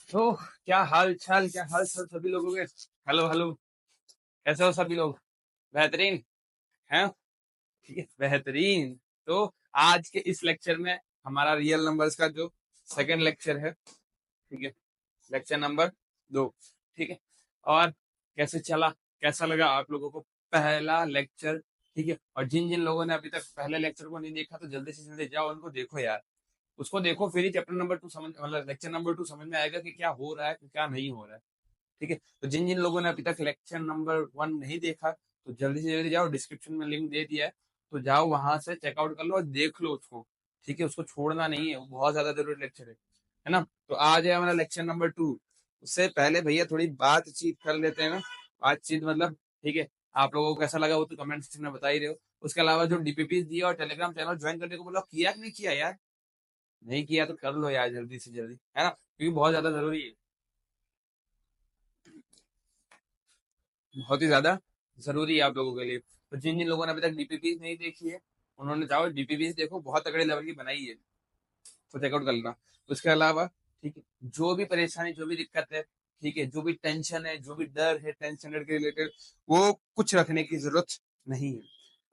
तो क्या हाल चाल सभी लोगों के। Hello hello. कैसे हो सभी लोग? बेहतरीन हैं? ठीक है, बेहतरीन। तो आज के इस लेक्चर में हमारा रियल नंबर्स का जो सेकंड लेक्चर है, ठीक है, लेक्चर नंबर 2। ठीक है। और कैसे चला, कैसा लगा आप लोगों को पहला लेक्चर? ठीक है। और जिन जिन लोगों ने अभी तक पहले लेक्चर को नहीं देखा तो जल्दी से जल्दी जाओ उनको देखो यार। उसको देखो, फिर ही चैप्टर नंबर 2 समझ, मतलब लेक्चर नंबर 2 समझ में आएगा कि क्या हो रहा है क्या नहीं हो रहा है। ठीक है। तो जिन जिन लोगों ने अभी तक लेक्चर नंबर 1 नहीं देखा तो जल्दी से जल्दी जाओ, डिस्क्रिप्शन में लिंक दे दिया है, तो जाओ वहां से चेकआउट कर लो और देख लो उसको। ठीक है, उसको छोड़ना नहीं है, वो बहुत ज्यादा जरूरी लेक्चर है ना। तो आज है हमारा लेक्चर नंबर 2। उससे पहले भैया थोड़ी बातचीत कर लेते हैं ना। बातचीत मतलब, ठीक है, आप लोगों को कैसा लगा वो तो कमेंट सेक्शन में बता ही रहे हो। उसके अलावा जो डीपीपी दिया और टेलीग्राम चैनल ज्वाइन करने को बोला, किया कि नहीं किया यार? नहीं किया तो कर लो यार जल्दी से जल्दी, है ना, क्योंकि बहुत ज्यादा जरूरी है, बहुत ही ज्यादा जरूरी है आप लोगों के लिए। तो जिन जिन लोगों ने अभी तक डीपीपी नहीं देखी है उन्होंने जाओ डीपीपी देखो, बहुत तगड़े लेवल की बनाई है, तो चेकआउट कर लेना। उसके अलावा, ठीक है, जो भी परेशानी जो भी दिक्कत है, ठीक है, जो भी टेंशन है जो भी डर है 10 स्टैंडर्ड के रिलेटेड, वो कुछ रखने की जरूरत नहीं है।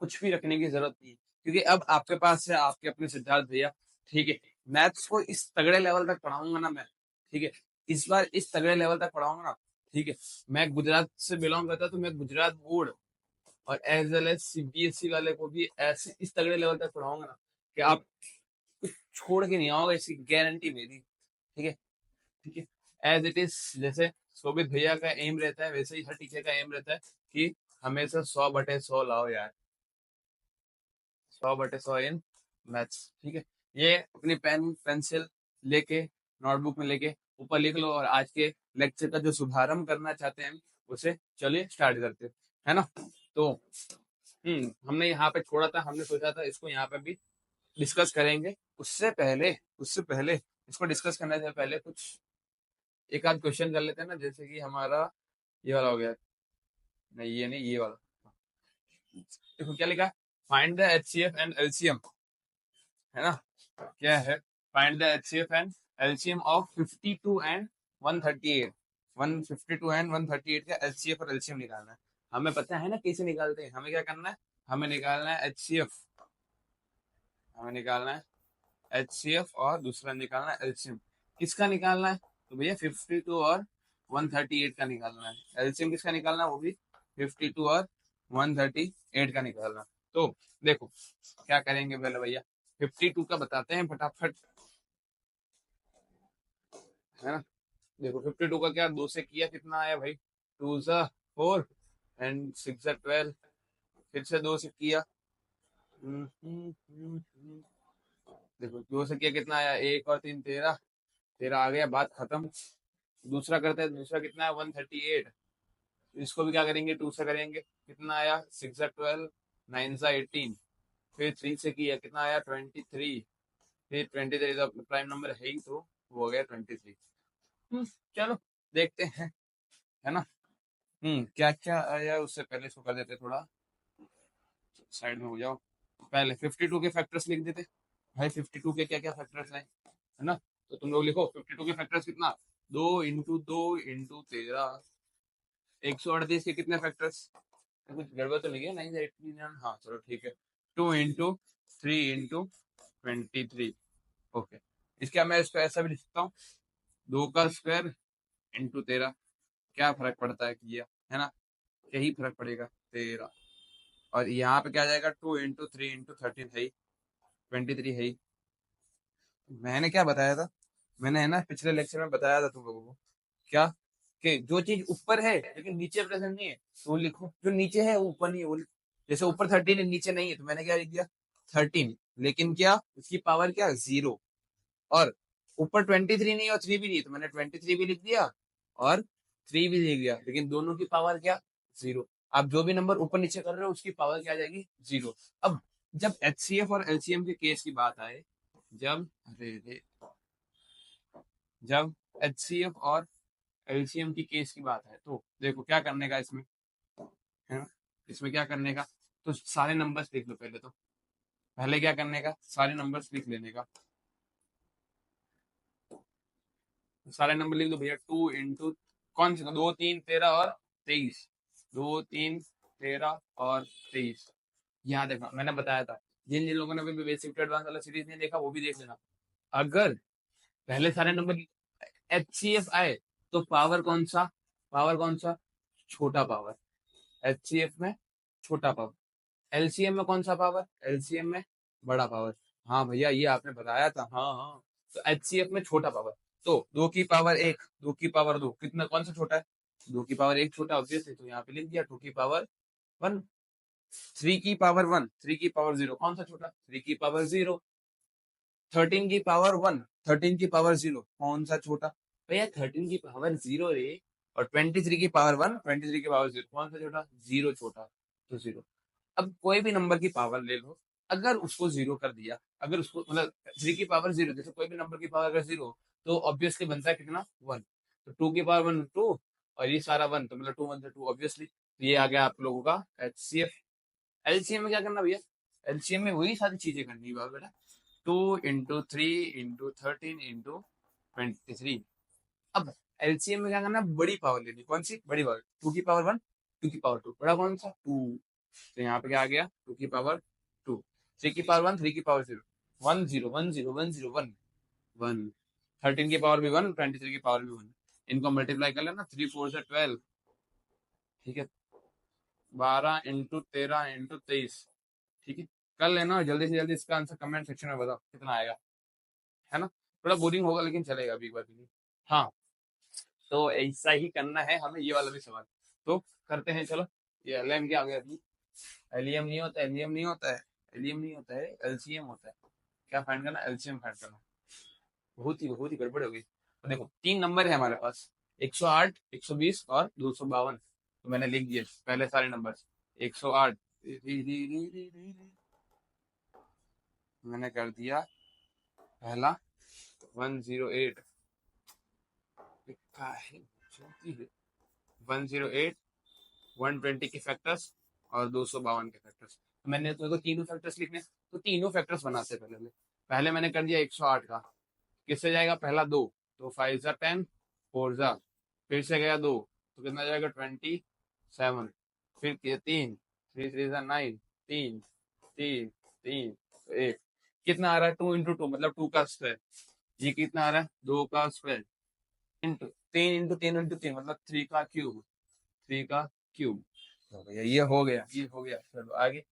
कुछ भी रखने की जरूरत नहीं है, क्योंकि अब आपके पास है आपके अपने सिद्धार्थ भैया। ठीक है। मैथ्स को इस तगड़े लेवल तक पढ़ाऊंगा ना मैं। ठीक है। इस बार इस तगड़े लेवल तक पढ़ाऊंगा ना। ठीक है। मैं गुजरात से बिलोंग करता तो मैं गुजरात बोर्ड और एज वेल एज सीबीएसई वाले को भी ऐसे इस तगड़े लेवल तक पढ़ाऊंगा ना कि आप कुछ छोड़ के नहीं आओगे, इसकी गारंटी मेरी। ठीक है। ठीक है। एज इट इज, जैसे शोभित भैया का एम रहता है वैसे ही हर टीचर का एम रहता है कि हमेशा 100/100 लाओ यार। 100/100 इन मैथ्स। ठीक है। ये अपनी पेन पेंसिल लेके, नोटबुक में लेके ऊपर लिख लो, और आज के लेक्चर का जो शुभारंभ करना चाहते हैं उसे चलिए स्टार्ट करते हैं, है ना। तो हमने यहाँ पे छोड़ा था, हमने सोचा था इसको यहाँ पे भी डिस्कस करेंगे। उससे पहले इसको डिस्कस करने से पहले कुछ एक आध क्वेश्चन कर लेते हैं ना, जैसे कि हमारा ये वाला हो गया। नहीं ये नहीं, ये वाला। देखो क्या लिखा है, find the HCF and LCM, है ना। क्या है, find the HCF and LCM of 52 and 138। 152 and 138 का एचसीएफ और एलसीएम निकालना है। हमें पता है ना कैसे निकालते हैं, हमें क्या करना है, हमें निकालना है एचसीएफ, हमें निकालना है एचसीएफ, और दूसरा निकालना है एलसीएम। किसका निकालना है? तो भैया 52 और 138 का निकालना है। एलसीएम किसका निकालना है? वो भी 52 और 138 का निकालना है। तो देखो क्या करेंगे पहले भैया, 52 का बताते हैं फटाफट, है ना। देखो 52 का क्या, 2 से किया कितना आया भाई, 2 सा 4 एंड 6 सा 12। फिर से 2 से किया, देखो 2 से किया कितना आया, 1 और 3 13, 13 आ गया, बात खत्म। दूसरा करते हैं, दूसरा कितना है 138। इसको भी क्या करेंगे, 2 से करेंगे, कितना आया 6 सा 12, 9 सा 18। फिर 3 से किया कितना आया 23। फिर 23 तो प्राइम नंबर है ही, तो वो हो गया 23। चलो देखते हैं, है ना। क्या क्या आया, उससे पहले इसको कर देते थोड़ा साइड में हो जाओ। पहले 52 के फैक्टर्स लिख देते भाई, 52 के क्या क्या फैक्टर्स हैं, है ना। तो तुम लोग लिखो 52 के फैक्टर्स कितना, 2 × 2 × 13। 138 के कितने फैक्टर्स, कुछ गड़बड़ तो नहीं है, 9 18, हाँ चलो ठीक है। 2 × 3 × 23। ओके। इसका मैं इसको ऐसा भी लिख सकता हूँ, 2 का स्क्वायर × 13। क्या फर्क पड़ता है कि ये, है ना, यही फर्क पड़ेगा 13। और यहाँ पे क्या आ जाएगा, 2 × 3 × 13 है ही, 23 है ही। मैंने क्या बताया था, मैंने है ना पिछले लेक्चर में बताया था तुम लोगों को, क्या, कि जो चीज ऊपर है लेकिन नीचे प्रेजेंट नहीं है तो वो लिखो, जो नीचे है वो ऊपर नहीं है वो लिखो। जैसे ऊपर 13 है नीचे नहीं है, तो मैंने क्या लिख दिया 13, लेकिन क्या उसकी पावर क्या 0। और ऊपर 23 नहीं है और 3 भी नहीं है, तो मैंने 23 भी लिख दिया और 3 भी लिख दिया, लेकिन दोनों की पावर क्या 0। आप जो भी नंबर ऊपर नीचे कर रहे हो उसकी पावर क्या आ जाएगी 0। अब जब एचसीएफ और एलसीएम के केस की बात आए, जब अरे रे जब एचसीएफ और एलसीएम की केस की बात है, तो देखो क्या करने का इसमें, है ना। इसमें क्या करने का, तो सारे नंबर्स लिख लो पहले। तो पहले क्या करने का, सारे नंबर्स लिख लेने का। सारे नंबर लिख दो भैया। 2 इंटू कौन से 2, 3, 13 और 23। 2, 3, 13 और 23। यहाँ देखो मैंने बताया था, जिन जिन लोगों ने भी बेसिक टू एडवांस वाला सीरीज नहीं देखा वो भी देख लेना। अगर पहले सारे नंबर HCF आए तो पावर कौन सा छोटा पावर। HCF में छोटा पावर, LCM में कौन सा पावर, LCM में बड़ा पावर। हाँ भैया ये आपने बताया था, हाँ हाँ। तो HCF में छोटा पावर, तो 2 की पावर 1, 2 की पावर 2 कितना कौन सा छोटा है, 2 की पावर 1 छोटा ऑब्वियसली, तो यहाँ पे लिख दिया 2 की पावर 1। 3 की पावर 1, 3 की पावर 0 कौन सा छोटा, 3 की पावर 0। 13 की पावर 1, 13 की पावर 0 कौन सा छोटा, भैया 13 की पावर 0 रे। और 23 की पावर 1, 23 की पावर 0 कौन सा छोटा, 0 छोटा, तो 0। अब कोई भी नंबर की पावर ले लो, अगर उसको 0 कर दिया, अगर उसको मतलब 3 की पावर 0, जैसे कोई भी नंबर की पावर अगर 0 तो ऑब्वियसली बनता है कितना, 1। तो 2 की पावर 1 2, और ये सारा 1, तो मतलब 2 1 2 ऑब्वियसली। तो ये आ गया आप लोगों का HCF। LCM में क्या करना भैया, LCM में वही सारी चीजें करनी है बेटा। 2 इंटू 3 इंटू 13 इंटू 23। अब LCM में क्या करना है, बड़ी पावर लेनी, कौन सी बड़ी पावर, 2 की पावर 1, 2 की पावर 2, बड़ा कौन सा 2। तो यहाँ पे क्या आ गया, 2 की पावर 2। 3 की पावर 1, 3 की पावर 0, 1 0 1 0 1 0 1 1। 13 की पावर भी 1, 23 की पावर भी 1। इनको मल्टीप्लाई कर लेना, 3 4 12। ठीक है, 12 इंटू 13 इंटू 23। ठीक है, कर लेना, और जल्दी से जल्दी इसका आंसर कमेंट सेक्शन में बताओ कितना आएगा। है ना, थोड़ा बोरिंग होगा लेकिन चलेगा अभी एक बार के लिए। हाँ, तो ऐसा ही करना है हमें, ये वाला भी सवाल तो करते हैं। चलो, ये एलएम क्या आ गया अभी, एलियम नहीं होता, एलियम नहीं होता है, एलियम नहीं होता है, LCM होता है। क्या फाइंड करना, LCM फाइंड करना। बहुत ही गड़बड़ हो गई। तो देखो 3 नंबर है हमारे पास, 108, 120 और 252। तो मैंने लिख दिए पहले सारे नंबर। 108 मैंने कर दिया पहला, 108 लिखा है, 108, 120 के फैक्टर्स और 252 के फैक्टर्स। तो मैंने तो तीनों फैक्टर्स लिखने, तो तीनों फैक्टर्स बनाते पहले। पहले मैंने कर दिया 108 का, किससे जाएगा, पहला 2, तो 5 जा 10, 4 जा, फिर से गया 2, तो कितना जाएगा 27। फिर 3, 3 3 जा 9, 3 3 3 तो 1। कितना आ रहा है, 2 इंटू 2 मतलब 2 का स्क्वायर। ये कितना आ रहा है, 2 का स्क्वायर इंटू 3 इंटू 3 इंटू 3 मतलब 3 का क्यूब, 3 का क्यूब। तो भैया ये हो गया चलो आगे।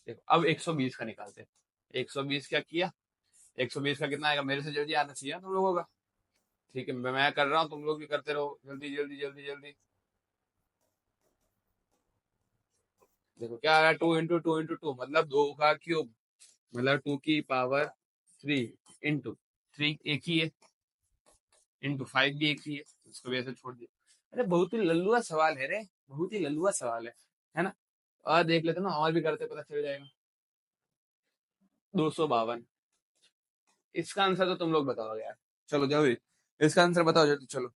देखो अब 120 का निकालते हैं। 120 क्या किया, 120 का कितना आएगा, मेरे से जल्दी आना चाहिए ना तुम लोगों का। ठीक है, मैं कर रहा हूँ, तुम लोग भी करते रहो, जल्दी जल्दी जल्दी जल्दी। देखो क्या आ रहा है, 2 इंटू 2 इंटू 2 मतलब 2 का क्यूब, मतलब 2 की पावर 3 इंटू 3 एक ही है, इंटू 5 भी एक ही है, इसको वैसे छोड़ दिया। अरे बहुत ही लल्लुआ सवाल है रे, बहुत ही लल्लुआ सवाल है ना। और देख लेते ना, और भी करते पता चल जाएगा। 252, इसका आंसर तो तुम लोग बताओगे यार। चलो जल्दी इसका आंसर बताओ जल्दी, चलो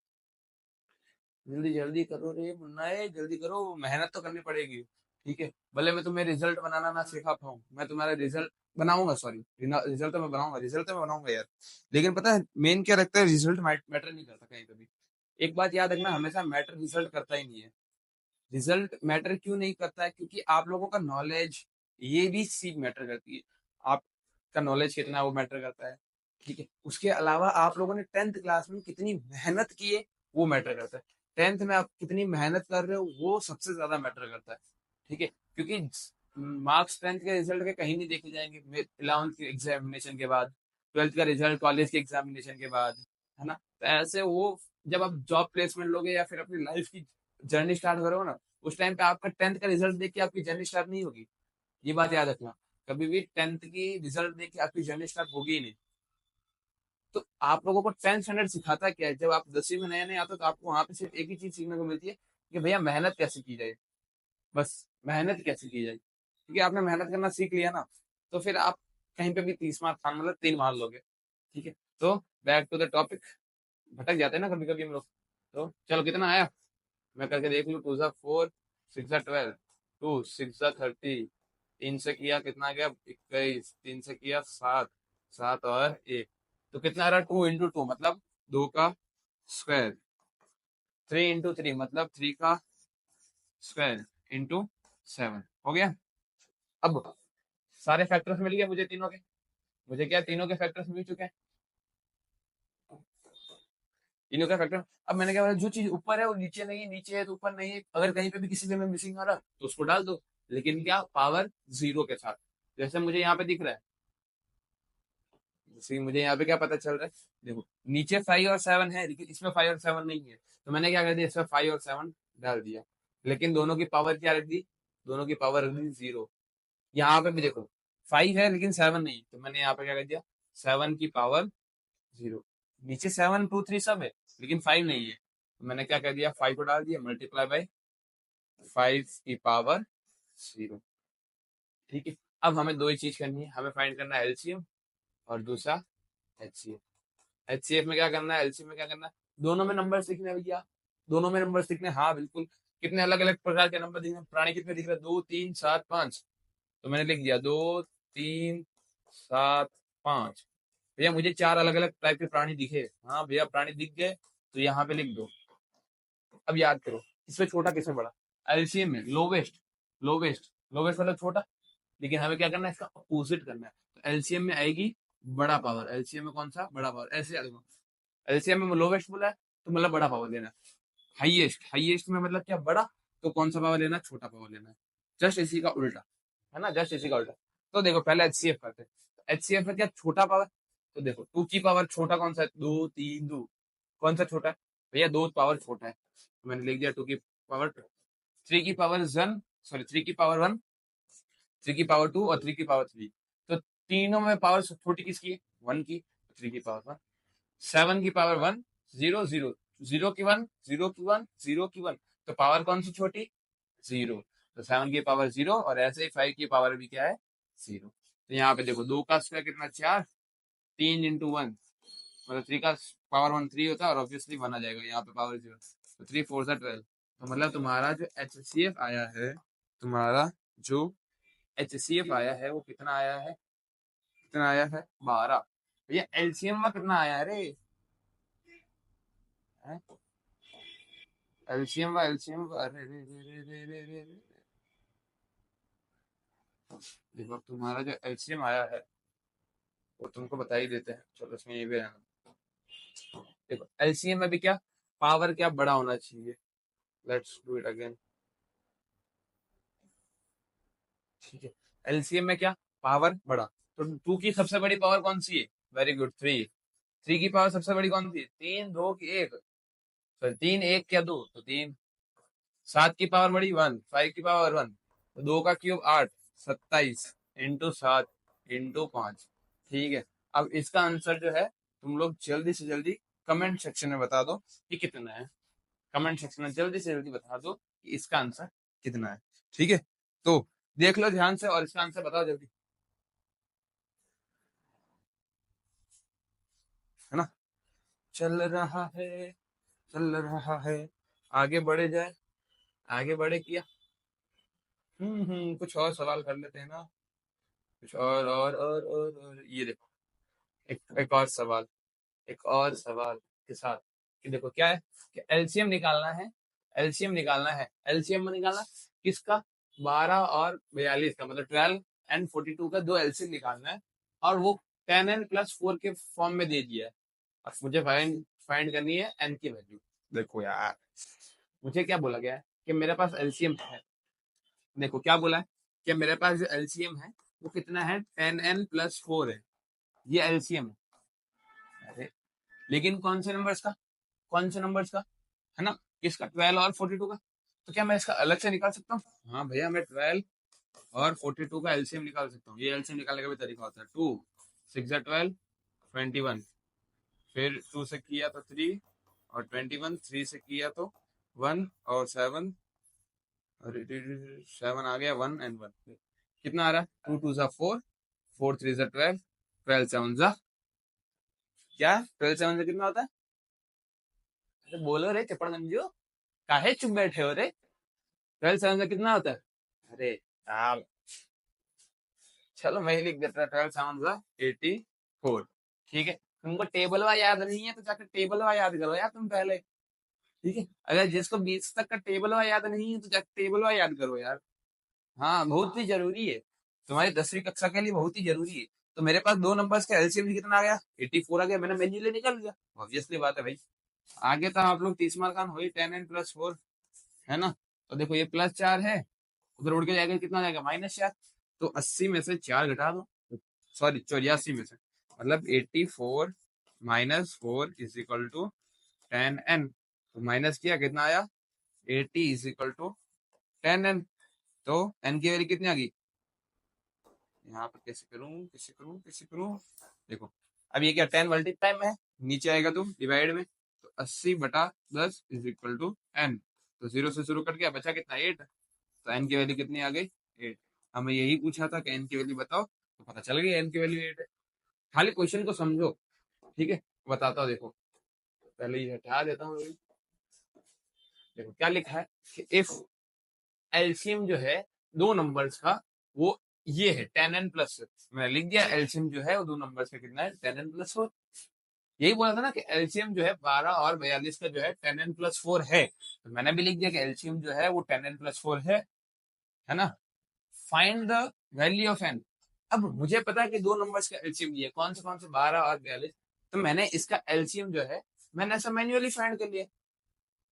जल्दी जल्दी करो रे मुन्ना, जल्दी करो, मेहनत तो करनी पड़ेगी। ठीक है, भले मैं तुम्हें रिजल्ट बनाना ना सिखा पाऊँ, मैं तुम्हारा रिजल्ट बनाऊंगा, सॉरी रिजल्ट तो मैं बनाऊंगा, रिजल्ट तो मैं बनाऊंगा यार। लेकिन पता है मेन क्या रखता है, रिजल्ट मैटर नहीं करता कहीं कभी। एक बात याद रखना, हमेशा मैटर रिजल्ट करता ही नहीं है। रिजल्ट मैटर क्यों नहीं करता है, क्योंकि आप लोगों का नॉलेज, ये भी चीज मैटर करती है। आपका नॉलेज कितना है वो मैटर करता है। ठीक है, उसके अलावा आप लोगों ने 10th क्लास में कितनी मेहनत की है वो मैटर करता है। 10th में आप कितनी मेहनत कर रहे हो वो सबसे ज्यादा मैटर करता है। ठीक है, क्योंकि मार्क्स 10th के रिजल्ट के कहीं नहीं देखे जाएंगे 11th के एग्जामिनेशन के बाद, 12th का रिजल्ट कॉलेज के एग्जामिनेशन के बाद। है ना, तो ऐसे वो जब आप जॉब प्लेसमेंट लोगे या फिर अपनी लाइफ की जर्नी स्टार्ट करो ना, उस टाइम पे आपका 10th का रिजल्ट देख के आपकी जर्नी स्टार्ट नहीं होगी। ये बात याद रखना, कभी भी 10th की रिजल्ट देख के आपकी जर्नी स्टार्ट होगी ही नहीं। तो आप लोगों को 10th स्टैंडर्ड सिखाता क्या है, जब आप 10वीं में नए नए आते हो तो आपको वहां पे सिर्फ एक ही चीज सीखने को मिलती है कि भैया मेहनत कैसे की जाए, बस मेहनत कैसे की जाए। क्योंकि आपने मेहनत करना सीख लिया ना, तो फिर आप कहीं पे भी 30 मार्क खान मतलब 3 मार लोगे। ठीक है, तो बैक टू द टॉपिक, भटक जाते हैं ना कभी कभी हम लोग। तो चलो कितना आया, मैं करके देख लूँ, 2 जा 4, 6 जा 12, 2 6 जा 30, 3 से किया कितना गया 21, 3 से किया 7, 7 और 1, तो कितना आ रहा है 2 × 2 मतलब 2 का स्क्वायर, 3 × 3 मतलब 3 का स्क्वायर इंटू 7 हो गया। अब सारे फैक्टर्स मिल गए मुझे तीनों के, मुझे क्या तीनों के फैक्टर्स मिल चुके हैं, तीनों का फैक्टर। अब मैंने क्या बोला, जो चीज ऊपर है वो नीचे नहीं है, नीचे है तो ऊपर नहीं है, अगर कहीं पे भी किसी में मिसिंग आ रहा तो उसको डाल दो, लेकिन क्या पावर 0 के साथ। जैसे मुझे यहाँ पे दिख रहा है, जैसे मुझे यहाँ पे क्या पता चल रहा है, देखो नीचे 5 और 7 है लेकिन इसमें 5 और 7 नहीं है, तो मैंने क्या कर दिया, इसमें 5 और 7 डाल दिया, लेकिन दोनों की पावर क्या रख दी, दोनों की पावर रख दी 0। यहाँ पे भी देखो 5 है लेकिन 7 नहीं, तो मैंने यहाँ पे क्या कर दिया, 7 की पावर 0। नीचे 7 2 3 सब है लेकिन 5 नहीं है, तो मैंने क्या कर दिया, 5 को डाल दिया मल्टीप्लाई बाई 5 की पावर 0। ठीक है। अब हमें दो ही चीज करनी है, हमें फाइंड करना है एलसीएम और दूसरा एचसीएफ। एचसीएफ में क्या करना है, एलसीएम में क्या करना है, दोनों में नंबर लिखने हैं भैया, दोनों में नंबर लिखने हैं, हाँ बिल्कुल। कितने अलग अलग प्रकार के नंबर दिख रहे हैं, प्राणी कितने दिख रहे हैं, 2 3 7 5, तो मैंने लिख दिया 2 3 7 5। भैया मुझे 4 अलग अलग टाइप के प्राणी दिखे, हाँ भैया प्राणी दिख गए तो यहाँ पे लिख दो। अब याद करो इसमें छोटा किसमें बड़ा, एलसीएम में लोवेस्ट, लोवेस्ट लोवेस्ट मतलब छोटा, लेकिन हमें क्या करना है, इसका अपोजिट करना है, तो एलसीएम में आएगी बड़ा पावर, एलसीएम में कौन सा बड़ा पावर, ऐसे याद रखो, एलसीएम में लोवेस्ट बोला है तो मतलब बड़ा पावर लेना है, हाईएस्ट, हाईएस्ट में मतलब क्या बड़ा, तो कौन सा पावर लेना है, छोटा पावर लेना है, जस्ट इसी का उल्टा, है ना, जस्ट इसी का उल्टा। तो देखो पहले एचसीएफ करते हैं, एचसीएफ में क्या छोटा पावर, तो देखो 2 की पावर छोटा कौन सा है, 2 3 2, कौन सा छोटा है भैया, 2 पावर छोटा है, तो मैंने लिख दिया 2 की पावर 2, 3 की पावर 1, सॉरी 3 की पावर 1, 3 की पावर 2 और 3 की पावर 3, तो तीनों में पावर छोटी किसकी है, 1 की, 3 की पावर 1। 7 की पावर 1, 0 0, 0 की 1, 0 की 1, 0 की 1, तो पावर कौन सी छोटी, 0, तो 7 की पावर 0, और ऐसे ही 5 की पावर भी क्या है, 0। तो यहाँ पे देखो 2 का स्क्वायर कितना 4, 3 × 1 मतलब 3 का पावर 1 3 होता है, और ऑब्वियसली 1 आ जाएगा यहाँ पे पावर 0, तो 3 4 12, तो मतलब तुम्हारा जो एचसीएफ आया है, तुम्हारा जो एचसीएफ आया है वो कितना आया है, कितना आया है 12। भैया एलसीएम में कितना आया है रे, एलसीएम व एलसीएम अरे रे रे रे रे रे रे रे। देखो तुम्हारा जो एलसीएम आया है वो तुमको बता ही देते हैं, चलो इसमें ये भी रहना। देखो एलसीएम में भी क्या पावर क्या बड़ा होना चाहिए, लेट्स डू इट अगेन। ठीक है, एलसीएम में क्या पावर बड़ा, तो 2 की सबसे बड़ी पावर कौन सी है, वेरी गुड 3, 3 की पावर सबसे बड़ी कौन सी है, 3 2 की 1, सॉरी 3 1 क्या 2, तो 3। 7 की पावर बड़ी 1, 5 की पावर 1, तो 2 का क्यूब 8, 27 इंटू 7 इंटू 5। ठीक है, अब इसका आंसर जो है तुम लोग जल्दी से जल्दी कमेंट सेक्शन में बता दो कि कितना है, कमेंट सेक्शन में जल्दी से जल्दी बता दो कि इसका आंसर कितना है। ठीक है, तो देख लो ध्यान से और इसका आंसर बताओ जल्दी, है ना, चल रहा है, चल रहा है, आगे बढ़े जाए, आगे बढ़े किया। कुछ और सवाल कर लेते हैं ना, कुछ और ये देखो, एक और सवाल, एक और सवाल के साथ, कि देखो क्या है कि एलसीएम निकालना है, एलसीएम निकालना है, एलसीएम में निकालना किसका, 12 और 42 का, मतलब 12 and 42 का दो एलसीएम निकालना है, और वो 10n + 4 के फॉर्म में दे दिया है, और मुझे फाइंड फाइंड करनी है n की वैल्यू। देखो यार मुझे क्या बोला गया है कि मेरे पास एलसीएम है, देखो क्या बोला है कि मेरे पास जो एलसीएम है वो कितना है, 10n + 4 है, ये एलसीएम है। अरे लेकिन कौन से नंबर्स का, कौन से नंबर्स का, है ना, किसका, 12 और 42 का, तो क्या मैं इसका अलग से निकाल सकता हूँ, हाँ भैया मैं 12 और 42 का एलसीएम निकाल सकता हूँ, ये एलसीएम निकालने का भी तरीका होता है, 2 6 12 21, फिर 2 से किया तो 3 और 21, 3 से किया तो 1 और 7, और 7 आ गया 1 and 1, कितना आ रहा है, 2 2 सा 4, 4 3 सा 12, 12 7 सा क्या, 12 7 से कितना होता है, अरे बोलो रे चपड़ गंजो, काहे चुप बैठे हो रे, 12 7 से कितना होता है, अरे यार चलो मैं ही लिख देता, 12 7 सा 84। ठीक है, तुमको टेबल वाला याद नहीं है तो जाकर टेबल वाला याद करो यार तुम पहले। ठीक है, अगर जिसको 20 तक का टेबल वाला याद नहीं है तो जाकर टेबल वाला याद करो यार। हाँ, बहुत ही जरूरी है, तुम्हारी 10वीं कक्षा के लिए बहुत ही जरूरी है। तो मेरे पास दो नंबर्स का एलसीएम कितना आ गया, 84 आ गया, मैंने मैन्युअली निकाल लिया, ऑब्वियसली बात है भाई। आगे तो आप लोग 30 मार्क हो ही, 10 n + 4 है ना। तो देखो ये +4 है, उधर उड़ के जाएगा, कितना जाएगा -4। तो 80 में से 4 घटा दो, सॉरी 84 में से, मतलब 84 - 4 = 10n। तो माइनस किया, कितना आया, 80 = 10n। तो n की वैल्यू कितनी आ गई, यहाँ पर कैसे करूं कैसे करूं कैसे करूं, देखो अब ये क्या 10 मल्टीप्लाई में है, नीचे आएगा तो डिवाइड में, तो 80/10 = n। तो 0 से शुरू कर गया, बचा कितना 8, तो n की वैल्यू कितनी आ गई 8। हमें यही पूछा था कि n की वैल्यू बताओ, तो पता चल गई n की वैल्यू 8 है। खाली क्वेश्चन को समझो, ठीक है, बताता हूँ देखो, पहले ये हटा देता हूँ। देखो क्या लिखा है कि इफ एलसीएम जो है दो नंबर्स का, वो ये है 10n+4। मैं लिख दिया एलसीएम जो है वो दो नंबर्स का कितना है 10n+4। यही बोला था ना कि एलसीएम जो है 12 और 42 का जो है 10n+4 है, तो मैंने भी लिख दिया कि एलसीएम जो है वो 10n+4 है ना। Find the value of n. अब मुझे पता है कि दो नंबर्स का एलसीएम ये कौन से 12 और 42, तो मैंने इसका एलसीएम जो है मैंने ऐसा मैन्युअली फाइंड कर लिया,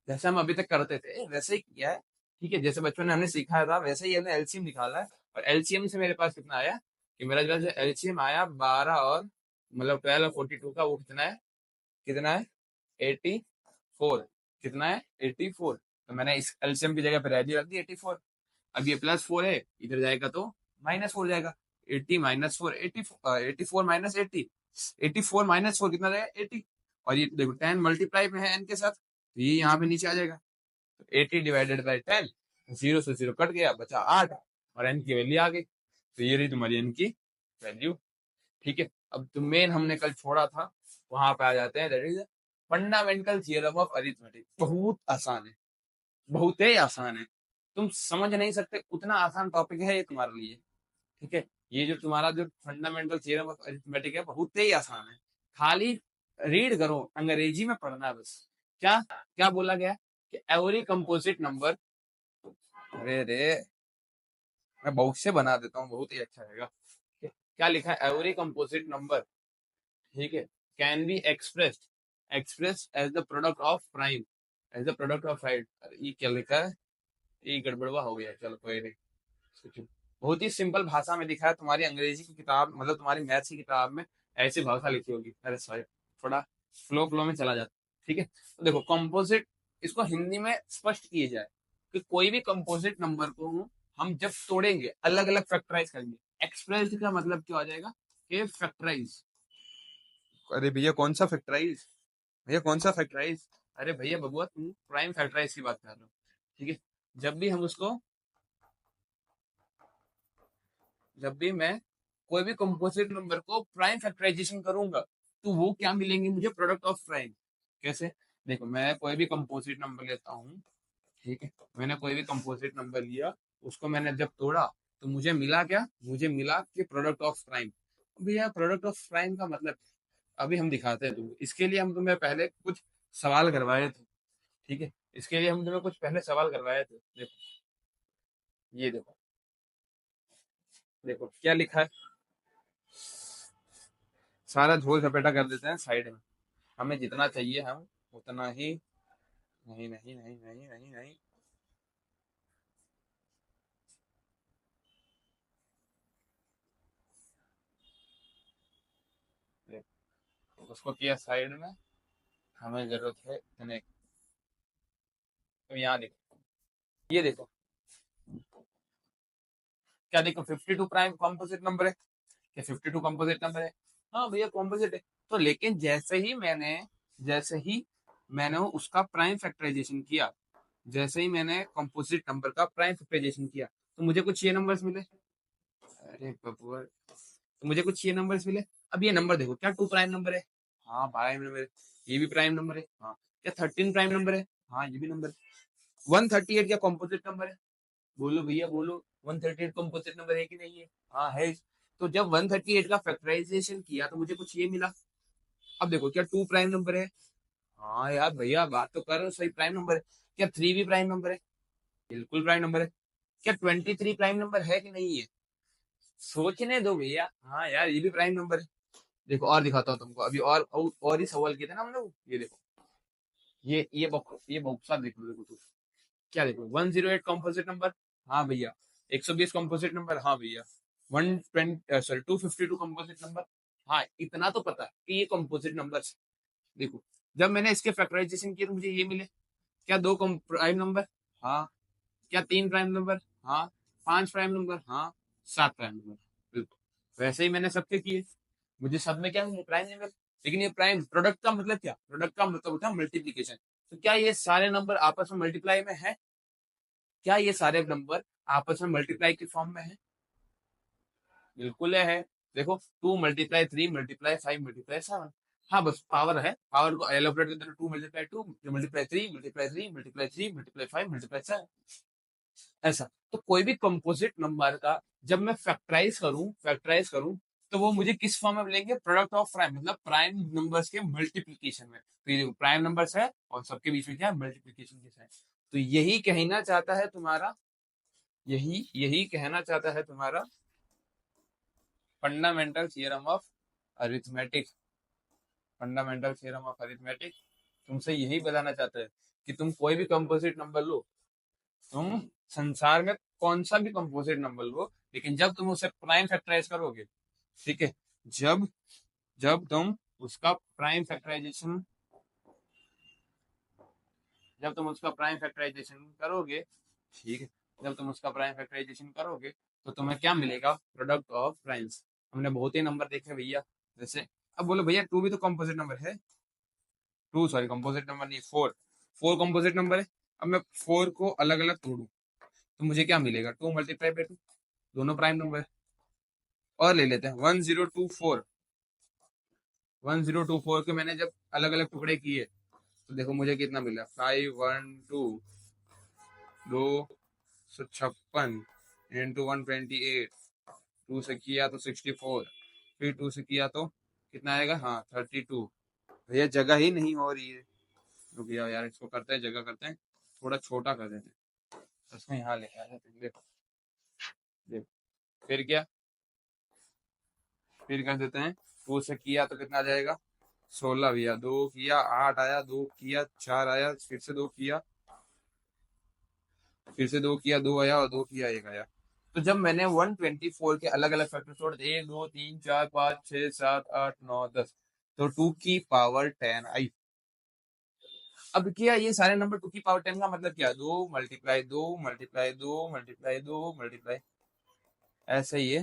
जैसे हम अभी तक करते थे वैसे ही किया है। ठीक है, जैसे बचपन में हमने सीखा था वैसे ही हमने एलसीएम निकाला है। और एलसीएम से मेरे पास कितना आया, कि मेरा जो एलसीएम आया 12 और मतलब 12 और 42 का, वो कितना है, कितना है 84। कितना है 84। तो मैंने इस एलसीएम की जगह पर वैल्यू रख दी 84। अब ये +4 है, इधर जाएगा तो -4 जाएगा, 80 - 4 84 - 80, 84 - 4 कितना जाएगा 80। और ये देखो 10 मल्टीप्लाई में है n के साथ, तो ये यहाँ पे नीचे आ जाएगा। 80/10, 0 से 0 कट गया, बचा 8, और n की वैल्यू आ गई। तो ये रही तुम्हारी n की वैल्यू। ठीक है, अब जो मेन हमने कल छोड़ा था वहां पे आ जाते हैं, that is fundamental theorem of arithmetic. बहुत आसान है, बहुत ही आसान है, तुम समझ नहीं सकते उतना आसान टॉपिक है ये तुम्हारे लिए। ठीक है, ये जो तुम्हारा जो फंडामेंटल थ्योरम ऑफ अरिथमेटिक है बहुत ही आसान है, खाली रीड करो, अंग्रेजी में पढ़ना है बस। क्या क्या बोला गया कि एवरी कंपोजिट नंबर, अरे रे मैं बहुत से बना देता हूँ, बहुत ही अच्छा रहेगा। क्या लिखा है, एवरी कंपोजिट नंबर, ठीक है, can be express as the product of prime, as the product of right. ये क्या लिखा है, ये गड़बड़वा हो गया, चलो कोई नहीं, सोचो। बहुत ही सिंपल भाषा में लिखा है, तुम्हारी अंग्रेजी की किताब मतलब तुम्हारी मैथ्स की किताब में ऐसी भाषा लिखी होगी, अरे सॉरी, थोड़ा फ्लो फ्लो में चला जाता। ठीक है, तो देखो कंपोजिट, इसको हिंदी में स्पष्ट किए जाए कि कोई भी कंपोजिट नंबर को हम जब तोड़ेंगे अलग अलग फैक्टराइज करेंगे, एक्सप्रेस का मतलब क्या हो जाएगा कि फैक्टराइज। अरे भैया कौन सा फैक्टराइज, भैया कौन सा फैक्टराइज, अरे भैया बबुआ तुम प्राइम फैक्टराइज की बात कर रहे हो। ठीक है, जब भी हम उसको, जब भी मैं कोई भी कंपोजिट नंबर को प्राइम फैक्टराइजेशन करूंगा तो वो क्या मिलेंगे मुझे, प्रोडक्ट ऑफ प्राइम। कैसे, देखो मैं कोई भी कंपोजिट नंबर लेता हूँ, ठीक है, मैंने कोई भी कंपोजिट नंबर लिया, उसको मैंने जब तोड़ा तो मुझे मिला क्या, मुझे मिला कि प्रोडक्ट ऑफ प्राइम। भैया प्रोडक्ट ऑफ प्राइम का मतलब अभी हम दिखाते हैं तुमको, इसके लिए हम तुम्हें पहले कुछ सवाल करवाए थे। ठीक है, इसके लिए हम तुम्हें कुछ पहले सवाल करवाए थे, देखो ये देखो, देखो क्या लिखा है, सारा झोल झपेटा कर देते हैं साइड में, हमें जितना चाहिए हम उतना ही, नहीं नहीं नहीं नहीं नहीं नहीं, देखो, उसको किया साइड में, हमें जरूरत है इतने। तो यहाँ देखो, ये देखो क्या, देखो 52 प्राइम कॉम्पोजिट नंबर है, क्या 52 कॉम्पोजिट नंबर है, हाँ भैया कॉम्पोजिट है। तो लेकिन जैसे ही मैंने उसका प्राइम फैक्टराइजेशन किया, जैसे ही मैंने कंपोजिट नंबर का प्राइम फैक्टराइजेशन किया, तो मुझे कुछ ये नंबर्स मिले, अरे बबुआ, तो मुझे कुछ ये नंबर्स मिले। अब ये नंबर देखो, क्या 2 प्राइम नंबर है, हाँ प्राइम नंबर है, ये भी प्राइम नंबर है, हाँ, क्या 13 प्राइम नंबर है, हाँ ये भी नंबर है। 138 क्या कंपोजिट नंबर है, बोलो भैया बोलो, 138 कंपोजिट नंबर है कि नहीं है, हाँ है। तो जब 138 का फैक्टराइजेशन किया तो मुझे कुछ ये मिला, अब देखो क्या 2 प्राइम नंबर है? हाँ यार भैया बात तो कर रहे हो, सही प्राइम नंबर है। क्या 3 भी प्राइम नंबर है? बिल्कुल प्राइम नंबर है। क्या 23 प्राइम नंबर है कि नहीं है? सोचने दो भैया, हाँ यार ये भी प्राइम नंबर है। देखो और दिखाता हूँ तुमको अभी, और ही सवाल किए थे ना हम लोग, ये देखो, ये बॉक्सा देखो, देखो तू, क्या देखो, 108 कॉम्पोजिट नंबर, हाँ भैया। 120 कॉम्पोजिट नंबर, हाँ भैया। 120 सॉरी 252 कॉम्पोजिट नंबर, हाँ इतना तो पता है कि ये कॉम्पोजिट नंबर। देखो जब मैंने इसके फैक्टराइजेशन किए तो मुझे ये मिले। क्या 2 प्राइम नंबर? हाँ। क्या 3 प्राइम नंबर? हाँ। 5 प्राइम नंबर? हाँ। 7 प्राइम नंबर? बिल्कुल वैसे ही मैंने सबके किए, मुझे सब में क्या मिले? Prime number. लेकिन ये प्राइम प्रोडक्ट का मतलब क्या? प्रोडक्ट का मतलब होता है मल्टीप्लीकेशन। तो क्या ये सारे नंबर आपस में मल्टीप्लाई में है? क्या ये सारे नंबर आपस में मल्टीप्लाई के फॉर्म में है? बिल्कुल है। देखो 2 × 3 × 5 × 7, हाँ बस पावर है, पावर को एलोपरेट करते हैं, 2 × 2 × 3 × 3 × 3 × 5 × 7, ऐसा। तो कोई भी कंपोजिट नंबर का जब मैं फैक्टराइज करूं तो वो मुझे किस फॉर्म में मिलेंगे? प्रोडक्ट ऑफ प्राइम, मतलब प्राइम नंबर्स के मल्टीप्लीकेशन में। तो ये प्राइम नंबर्स है और सबके बीच में क्या है? मल्टीप्लीकेशन के साइन। तो यही कहना चाहता है तुम्हारा, यही यही कहना चाहता है तुम्हारा fundamental theorem of arithmetic. Fundamental theorem of arithmetic तुमसे यही बताना चाहता है कि तुम कोई भी कंपोजिट नंबर लो, तुम संसार में कौन सा भी कंपोजिट नंबर लो, लेकिन जब तुम उसे प्राइम फैक्टराइज करोगे, ठीक है, जब जब तुम उसका प्राइम फैक्टराइजेशन जब तुम उसका प्राइम फैक्टराइजेशन करोगे, ठीक है, जब तुम उसका प्राइम फैक्टराइजेशन करोगे तो तुम्हें क्या मिलेगा? Product of primes. हमने बहुत ही नंबर देखे भैया, जैसे अब बोलो भैया 2 भी तो कंपोजिट नंबर है। 2 सॉरी कंपोजिट नंबर नहीं, 4। 4 कंपोजिट नंबर है। अब मैं 4 को अलग अलग तोड़ू तो मुझे क्या मिलेगा? 2 × 2 दोनों प्राइम नंबर। और ले लेते हैं 1024। 1024 के मैंने जब अलग अलग टुकड़े किए तो देखो मुझे कितना मिला? 512 256 इंटू 128। 2 से किया तो 64, फिर 2 से किया तो कितना आएगा? हाँ 32। भैया जगह ही नहीं हो रही है। रुक जाओ यार, इसको करते हैं, जगह करते हैं, थोड़ा छोटा कर देते हैं, इसमें यहाँ लेके आ जाते हैं। देखो देखो, फिर क्या, फिर कर देते हैं। 2 से किया तो कितना आ जाएगा? 16 भैया। 2 किया 8 आया, 2 किया 4 आया, फिर से 2 किया, फिर से 2 किया 2 आया, और 2 किया 1 आया। तो जब मैंने 124 के अलग अलग फैक्टर छोड़ दिए, 1 2 3 4 5 6 7 8 9 10, तो 2 की पावर 10 आई। अब क्या ये सारे नंबर 2 की पावर 10 का मतलब क्या? 2 × 2 × 2 × 2 × 2 ऐसे ही ये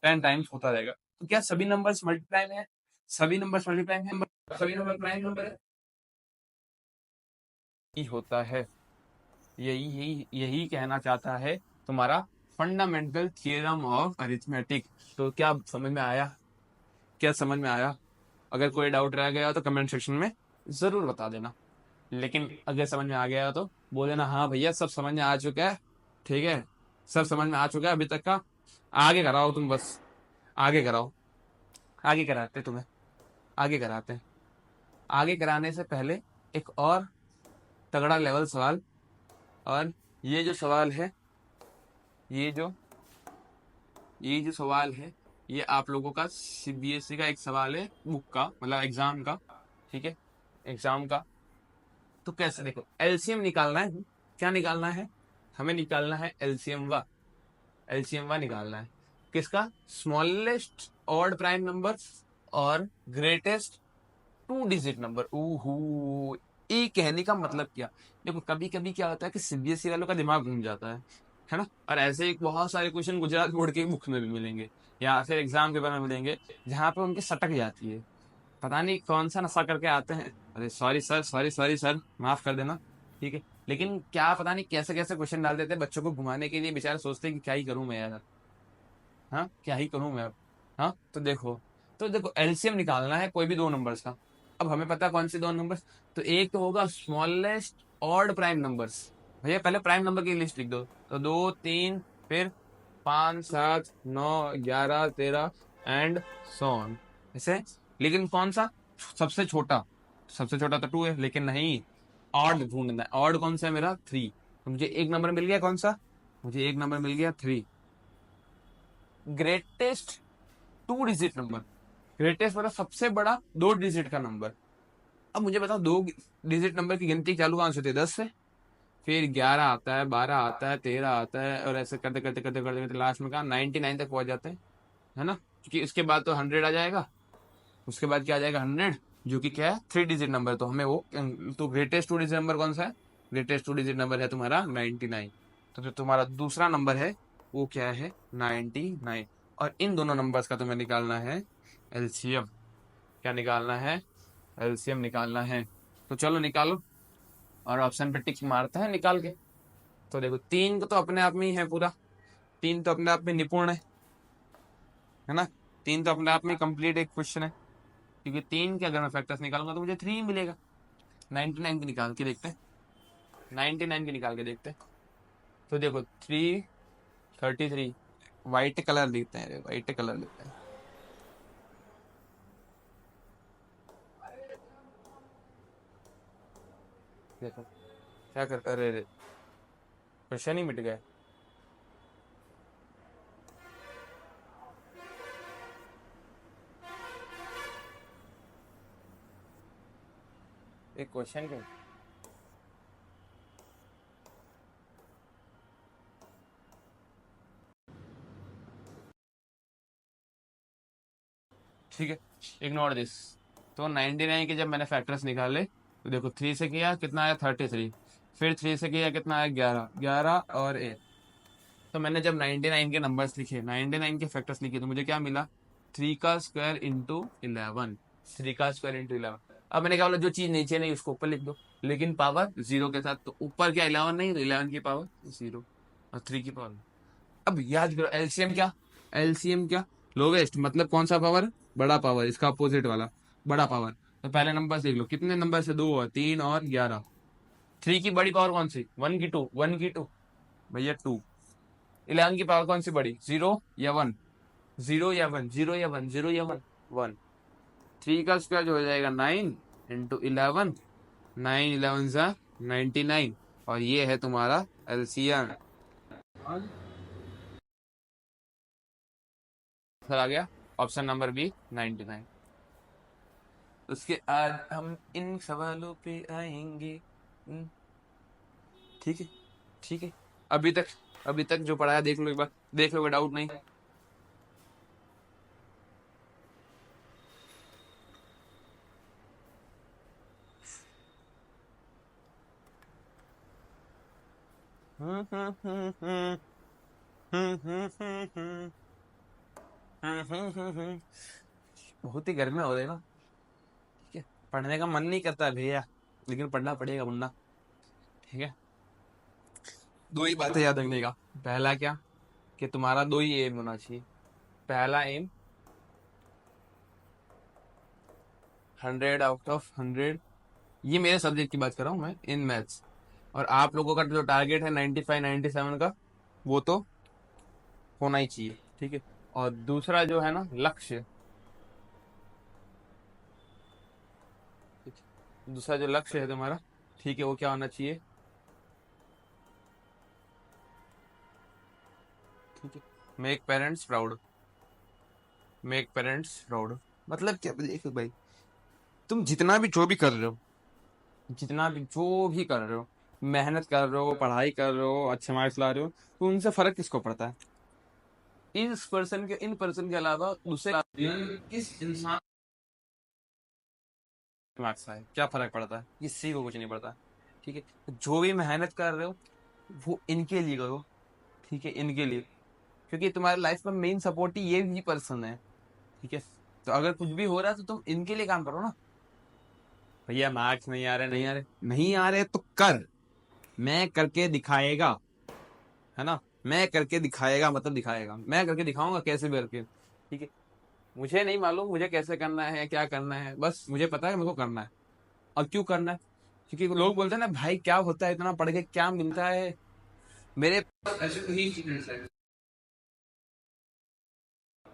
10 टाइम्स होता रहेगा। तो क्या सभी नंबर्स मल्टीप्लाई में है? सभी नंबर्स मल्टीप्लाई में है? सभी नंबर प्राइम नंबर है? ही होता है, यही यही यही कहना चाहता है तुम्हारा फंडामेंटल थियरम ऑफ अरिथमेटिक। तो क्या समझ में आया? क्या समझ में आया? अगर कोई डाउट रह गया तो कमेंट सेक्शन में जरूर बता देना, लेकिन अगर समझ में आ गया तो बोल देना हाँ भैया सब समझ में आ चुका है। ठीक है, सब समझ में आ चुका है अभी तक का। आगे कराओ तुम, बस आगे कराओ। आगे कराते हैं तुम्हें, आगे कराते हैं। आगे कराने से पहले एक और तगड़ा लेवल सवाल, और ये जो सवाल है, ये जो ये जो सवाल है, ये आप लोगों का सीबीएसई का एक सवाल है, बुक का मतलब एग्जाम का। ठीक है, एग्जाम का। तो कैसे, देखो एलसीएम निकालना है। क्या निकालना है? हमें निकालना है एलसीएम व, एलसीएम व निकालना है किसका? स्मॉलेस्ट ऑड प्राइम नंबर और ग्रेटेस्ट 2 डिजिट नंबर। ओहो, ये कहने का मतलब क्या? देखो कभी कभी क्या होता है कि सीबीएसई वालों का दिमाग घूम जाता है ना, और ऐसे ही बहुत सारे क्वेश्चन गुजरात बोर्ड के बुक में भी मिलेंगे या फिर एग्जाम पेपर में मिलेंगे जहाँ पे उनकी सटक जाती है। पता नहीं कौन सा नशा करके आते हैं, अरे sorry sir, sorry sorry sir, माफ कर देना। ठीक है, लेकिन क्या पता नहीं कैसे कैसे क्वेश्चन डाल देते हैं बच्चों को घुमाने के लिए, बेचारे सोचते हैं कि क्या ही करूं मैं यार, हाँ क्या ही करूं मैं अब। हाँ तो देखो एलसीएम निकालना है कोई भी 2 नंबर्स का। अब हमें पता है कौन से 2 नंबर्स, तो एक तो होगा स्मॉलेस्ट ऑड प्राइम नंबर्स। भैया पहले प्राइम नंबर की लिस्ट लिख दो, तो 2 3 फिर 5 7 9 11 13 एंड सो ऑन, ऐसे। लेकिन कौन सा? सबसे छोटा, सबसे छोटा तो 2 है, लेकिन नहीं, ऑड ढूंढना है। ऑड कौन सा है मेरा? 3। तो मुझे एक नंबर मिल गया, कौन सा? मुझे एक नंबर मिल गया 3। ग्रेटेस्ट 2 डिजिट नंबर, ग्रेटेस्ट मतलब सबसे बड़ा 2 डिजिट का नंबर। अब मुझे बताओ, 2 डिजिट नंबर की गिनती चालू कहाँ से होती है? 10 से। फिर 11 आता है, 12 आता है, 13 आता है, और ऐसे करते करते करते करते करते लास्ट में कहा 99 तक पहुंच जाते हैं, है ना? क्योंकि उसके बाद तो 100 आ जाएगा। उसके बाद क्या आ जाएगा? 100, जो कि क्या है? 3 डिजिट नंबर। तो हमें वो, तो ग्रेटेस्ट 2 डिजिट नंबर कौन सा है? ग्रेटेस्ट 2 डिजिट नंबर है तुम्हारा 99। तो जो तुम्हारा दूसरा नंबर है वो क्या है? 99। और इन दोनों नंबर्स का तुम्हें निकालना है एलसीएम। क्या निकालना है? एलसीएम निकालना है। तो चलो निकालो, और ऑप्शन पे टिक मारते हैं निकाल के। तो देखो, 3 को तो अपने आप में ही है पूरा, 3 तो अपने आप में निपुण है ना? 3 तो अपने आप में कंप्लीट एक क्वेश्चन है, क्योंकि 3 के अगर मैं फैक्टर्स निकालूंगा तो मुझे 3 मिलेगा। 99 की निकाल के देखते हैं, 99 की निकाल के देखते हैं। तो देखो, 333, व्हाइट कलर लेते हैं, व्हाइट कलर लेते हैं। देखो क्या कर, अरे क्वेश्चन ही मिट गया। एक क्वेश्चन क्यों? ठीक है, इग्नोर दिस। तो 99 के जब मैंने फैक्टर्स निकाले, तो देखो 3 से किया कितना आया? 33। फिर 3 से किया कितना आया? 11, 11 और 1। तो मैंने जब 99 के नंबर्स लिखे, 99 के फैक्टर्स लिखे, तो मुझे क्या मिला? 3 का स्क्वायर इंटू 11। 3 का स्क्वायर इंटू 11। अब मैंने क्या बोला? जो चीज नीचे नहीं उसको ऊपर लिख दो, लेकिन पावर 0 के साथ। तो ऊपर क्या 11 नहीं, तो 11 की पावर 0 और 3 की पावर। अब याद करो, एलसीएम क्या? एलसीएम क्या? लोवेस्ट मतलब कौन सा पावर? बड़ा पावर, इसका अपोजिट वाला बड़ा पावर। तो पहले नंबर देख लो, कितने नंबर से? 2 और 3 और 11। 3 की बड़ी पावर कौन सी? 1 की 2, 1 की 2, भैया 2। 11 की पावर कौन सी बड़ी? 0 या 1? 0 या 1? 0 या 1? 0 या 1? 1। 3 का स्क्वायर जो हो जाएगा 9 इंटू 11। 9 11 सा 99। और ये है तुम्हारा एलसीएम। आंसर आ गया, ऑप्शन नंबर बी 99। उसके आज हम इन सवालों पे आएंगे। ठीक है, ठीक है। अभी तक, अभी तक जो पढ़ाया देख लो एक बार, देख लो, डाउट नहीं। बहुत ही गर्मी हो रही है ना, ठीक है। पढ़ने का मन नहीं करता है भैया, लेकिन पढ़ना पड़ेगा मुन्ना, ठीक है। दो ही बातें याद रखने का। पहला क्या? कि तुम्हारा दो ही एम होना चाहिए। पहला एम 100 आउट ऑफ 100, ये मेरे सब्जेक्ट की बात कर रहा हूँ मैं, इन मैथ्स। और आप लोगों का जो टारगेट है 95 97 का, वो तो होना ही चाहिए, ठीक है। और दूसरा जो है ना लक्ष्य, ठीक है? दूसरा जो लक्ष्य है तुम्हारा, ठीक है, वो क्या होना चाहिए? ठीक है, make parents proud. Make parents proud मतलब क्या? देखो भाई, तुम जितना भी जो भी कर रहे हो, जितना भी जो भी कर रहे हो, मेहनत कर रहे हो, पढ़ाई कर रहे हो, अच्छे मार्क्स ला रहे हो, तो उनसे फर्क किसको पड़ता है? इस पर्सन के, इन पर्सन के अलावा दूसरे किस इंसान मार्क्स आए, क्या फर्क पड़ता है? किसी को कुछ नहीं पड़ता, ठीक है। तो जो भी मेहनत कर रहे हो, वो इनके लिए करो, ठीक है, इनके लिए। क्योंकि तुम्हारी लाइफ में मेन सपोर्ट ही ये भी पर्सन है, ठीक है। तो अगर कुछ भी हो रहा है तो तुम इनके लिए काम करो ना। भैया मार्क्स नहीं आ रहे, नहीं आ रहे, नहीं आ रहे तो कर, मैं करके दिखाएगा, है ना? मैं करके दिखाएगा मतलब दिखाएगा, मैं करके दिखाऊंगा कैसे भी करके, ठीक है। मुझे नहीं मालूम मुझे कैसे करना है, क्या करना है, बस मुझे पता है मुझको करना है। और क्यों करना है? क्योंकि लोग बोलते हैं ना भाई, क्या होता है इतना पढ़ के, क्या मिलता है? मेरे ऐसे तो ही स्टूडेंट्स हैं।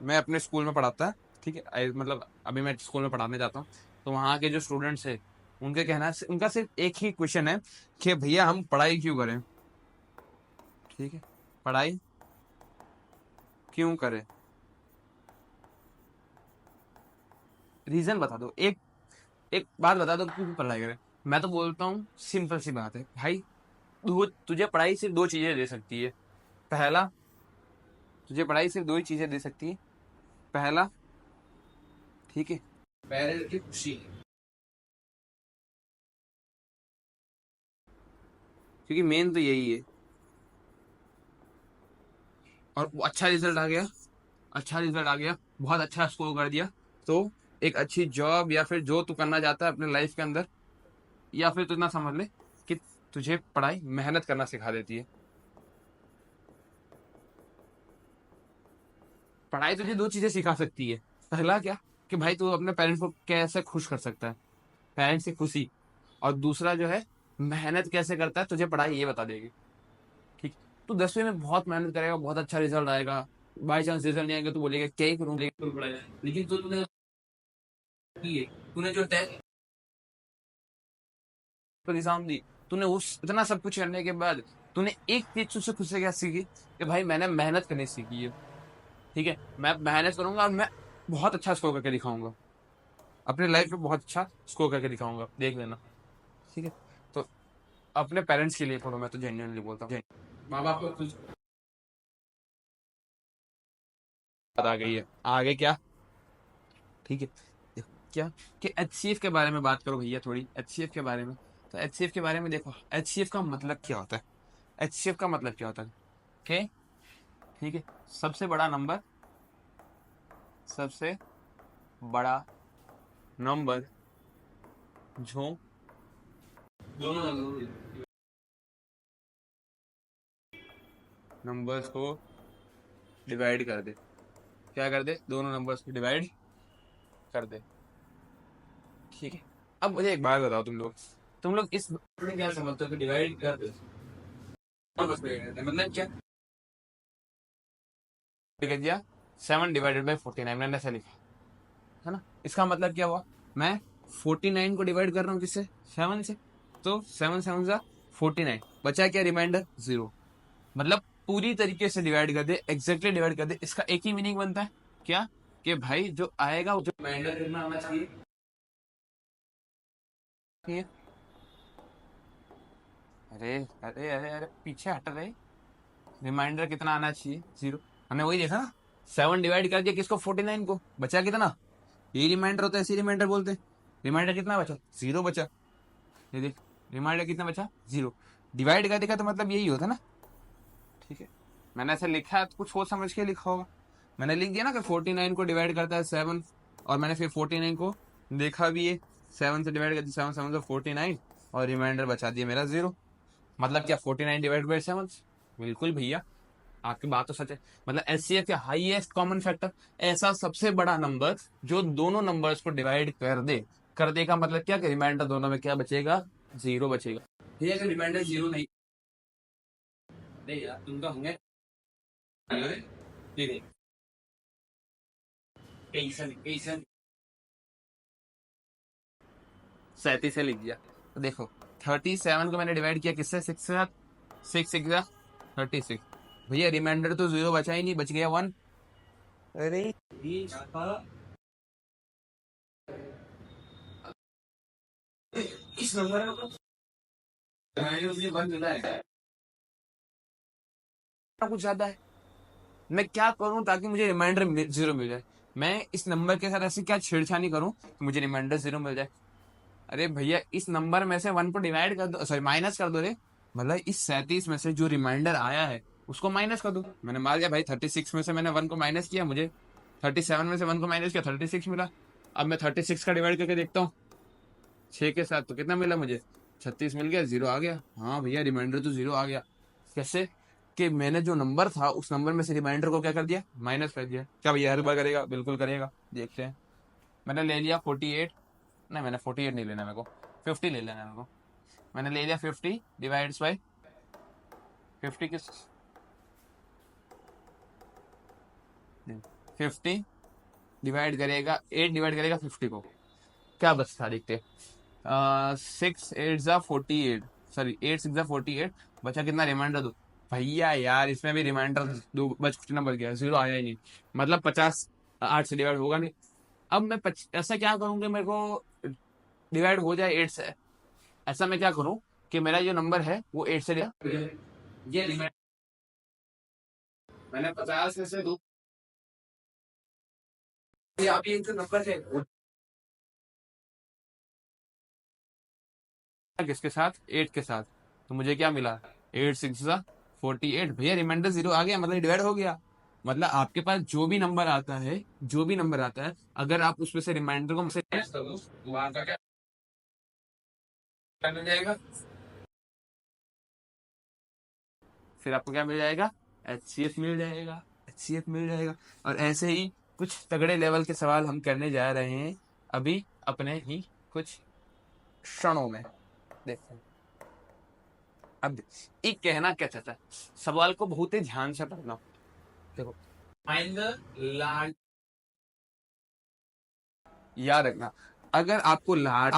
मैं अपने स्कूल में पढ़ाता है, ठीक है, मतलब अभी मैं स्कूल में पढ़ाने जाता हूँ। तो वहाँ के जो स्टूडेंट्स है उनके कहना उनका सिर्फ एक ही क्वेश्चन है कि भैया हम पढ़ाई क्यों करें। ठीक है, पढ़ाई क्यों करें, रीजन बता दो, एक एक बात बता दो क्यों पढ़ाई करें। मैं तो बोलता हूँ सिंपल सी बात है भाई, तुझे पढ़ाई सिर्फ दो चीजें दे सकती है। पहला, तुझे पढ़ाई सिर्फ दो ही चीजें दे सकती है। पहला, ठीक है, पेरेंट्स की खुशी, क्योंकि मेन तो यही है। और वो अच्छा रिजल्ट आ गया, अच्छा रिजल्ट आ गया, बहुत अच्छा स्कोर कर दिया, तो एक अच्छी जॉब या फिर जो तू करना चाहता है अपने लाइफ के अंदर, या फिर तू इतना समझ ले कि तुझे पढ़ाई मेहनत करना सिखा देती है। पढ़ाई तुझे दो चीजें सिखा सकती है। पहला क्या, कि भाई तू अपने पेरेंट्स को कैसे खुश कर सकता है, पेरेंट्स की खुशी। और दूसरा जो है, मेहनत कैसे करता है तुझे पढ़ाई ये बता देगी। ठीक, तू 10वीं में बहुत मेहनत करेगा, बहुत अच्छा रिजल्ट आएगा, बाई चांस रिजल्ट नहीं आएगा तो बोलेगा क्या ही करूँ, लेकिन पढ़ाई, लेकिन तो तूने की है, तूने जो तय तो एग्जाम दी, तूने उस इतना सब कुछ करने के बाद तूने एक चीज तुझसे खुद से क्या सीखी कि भाई मैंने मेहनत करनी सीखी है। ठीक है, मैं मेहनत करूंगा और मैं बहुत अच्छा स्कोर करके दिखाऊंगा, अपने लाइफ में बहुत अच्छा स्कोर करके दिखाऊंगा, देख लेना। ठीक है, तो अपने पेरेंट्स के लिए पढ़ो, मैं तो जेन्युइनली बोलता हूँ। माँ बाप को कुछ बात आ गई है, आगे क्या। ठीक है, देखो क्या, कि एचसीएफ के बारे में बात करो भैया, थोड़ी एचसीएफ के बारे में। तो एचसीएफ के बारे में देखो, एचसीएफ का मतलब क्या होता है। एचसीएफ का मतलब क्या होता है कि, ठीक है, सबसे बड़ा नंबर, सबसे बड़ा नंबर जो दोनों नंबर्स को डिवाइड कर दे, क्या कर दे, दोनों नंबर्स को डिवाइड कर दे। ठीक है, अब मुझे एक बात बताओ, तुम लोग इस में क्या समझते हो कि डिवाइड कर दे, मतलब क्या लिख दिया, 7/49 मैंने ऐसा लिखा, है ना। इसका मतलब क्या हुआ, मैं 49 को डिवाइड कर रहा हूँ किससे, 7 से। तो 7 7 जा 49, बचा क्या, रिमाइंडर 0। मतलब पूरी तरीके से डिवाइड कर दे, एग्जैक्टली डिवाइड कर दे, इसका एक ही मीनिंग बनता है, क्या, कि भाई जो आएगा जो रिमाइंडर कितना आना चाहिए। अरे अरे अरे अरे पीछे हट रहे, रिमाइंडर कितना आना चाहिए, 0। हमने वही देखा ना, 7 डिवाइड कर दिया किसको, 49 को, बचा कितना, ये रिमाइंडर होता है, ऐसे रिमाइंडर बोलते हैं। रिमाइंडर कितना बचा, 0 बचा। ये देख, रिमाइंडर कितना बचा, 0। डिवाइड कर देगा तो मतलब यही होता है ना। ठीक है, मैंने ऐसे लिखा है तो कुछ सोच समझ के लिखा होगा। मैंने लिख दिया ना कि 49 को डिवाइड करता है 7, और मैंने फिर 49 को देखा भी है, 7 से डिवाइड कर दिया, 7 7 49, और रिमाइंडर बचा दिया मेरा 0। मतलब क्या, 49 डिवाइड बाई 7। बिल्कुल भैया, आपकी बात तो सच है। मतलब एचसीएफ के हाईएस्ट कॉमन फैक्टर, ऐसा सबसे बड़ा नंबर जो दोनों नंबर्स को डिवाइड कर दे। कर दे का मतलब क्या, कि रिमाइंडर दोनों में क्या बचेगा, 0 बचेगा। भैया अगर रिमाइंडर 0 नहीं, नहीं यार तुमका होंगे, ठीक है, कैसन कैसन 37 से लिख दिया। तो देखो, 37 को मैंने डिवाइड किया किससे, 6 से साथ, 6 6 36। भैया रिमाइंडर तो 0 बचा ही नहीं, बच गया 1। अरे इस नंबर में बन मिला है कुछ ज्यादा है, मैं क्या करूं ताकि मुझे रिमाइंडर 0 मिल जाए। मैं इस नंबर के साथ ऐसी क्या छेड़छानी करूं कि मुझे रिमाइंडर 0 मिल जाए। अरे भैया इस नंबर में से 1 को डिवाइड कर दो, सॉरी माइनस कर दो रे। मतलब इस 37 में से जो रिमाइंडर आया है उसको माइनस कर दो। मैंने मान लिया भाई 36 में से मैंने 1 को माइनस किया, मुझे 37 में से 1 को माइनस किया, 36 मिला। अब मैं 36 का डिवाइड करके देखता हूँ 6 के साथ, तो कितना मिला मुझे, 36 मिल गया, 0 आ गया। हाँ भैया रिमाइंडर तो 0 आ गया। कैसे, कि मैंने जो नंबर था उस नंबर में से रिमाइंडर को क्या कर दिया, माइनस कर दिया। क्या भैया हर बार करेगा, बिल्कुल करेगा, देखते हैं। मैंने ले लिया 48, नहीं मैंने 48 नहीं लेना, मेरे को 50 ले लेना है मेरे को। मैंने ले लिया 50 डिवाइड्स बाई 50 किस, 50 डिवाइड करेगा, 8 डिवाइड करेगा 50 को, क्या बचता है देखते। 6 8 ज़ा 48, सॉरी 8 6 ज़ा 48, बचा कितना रिमाइंडर दो। भैया यार इसमें भी रिमाइंडर दो बच कुछ नंबर गया, जीरो आया ही नहीं। मतलब 50 8 से डिवाइड होगा नहीं। अब मैं ऐसा क्या करूंगा, मेरे को डिवाइड हो जाए 8 से। ऐसा मैं क्या करूं कि मेरा जो नंबर है वो 8 से ये रिमाइंडर मैंने 50 में से दो, अभी एक जो नंबर है वो किसके साथ, 8 के साथ। तो मुझे क्या मिला, 8 6 ज़ा 48। भैया रिमाइंडर जीरो आ गया, मतलब डिवाइड हो गया। मतलब आपके पास जो भी नंबर आता है, जो भी नंबर आता है, अगर आप उसमें से रिमाइंडर को मुझसे टेस्ट कर दो तो आपका क्या मिल जाएगा, फिर आपको क्या मिल जाएगा, HCF मिल जाएगा, HCF मिल जाएगा। और ऐसे ही कुछ तगड़े लेवल के सवाल हम करने जा रहे हैं अभी अपने ही कुछ क्षणों में। देखते हैं। अब एक कहना क्या चाहता है, सवाल को बहुत ही ध्यान से पढ़ना। देखो, फाइंड द लार्ज, याद रखना, अगर आपको लार्ज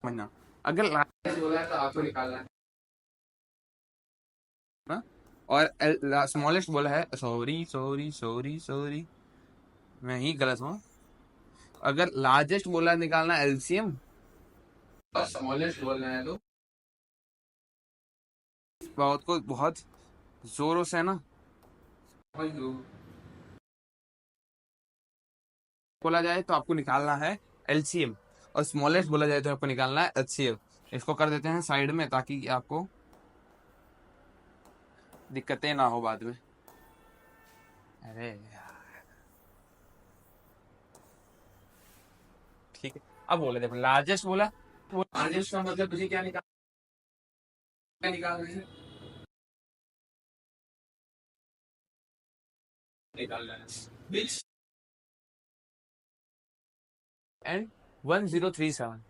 समझना, अगर लार्ज बोला है तो आपको निकालना है ना। और स्मॉलेस्ट बोला है, सॉरी सॉरी सॉरी सॉरी, मैं ही गलत हूँ। अगर लार्जेस्ट बोला है निकालना LCM, और स्मॉलेस्ट बोलना है तो बहुत को बहुत जोरों से ना समझ लो। बोला जाए तो आपको निकालना है LCM, और स्मॉलेस्ट बोला जाए तो आपको निकालना है HCF। इसको कर देते हैं साइड में ताकि आपको दिक्कतें ना हो बाद में। अरे यार, ठीक है। अब बोले देखो, लार्जेस्ट बोला, वो लार्जेस्ट का मतलब तुझे क्या निकालना है, निकालना है विच एंड 1037,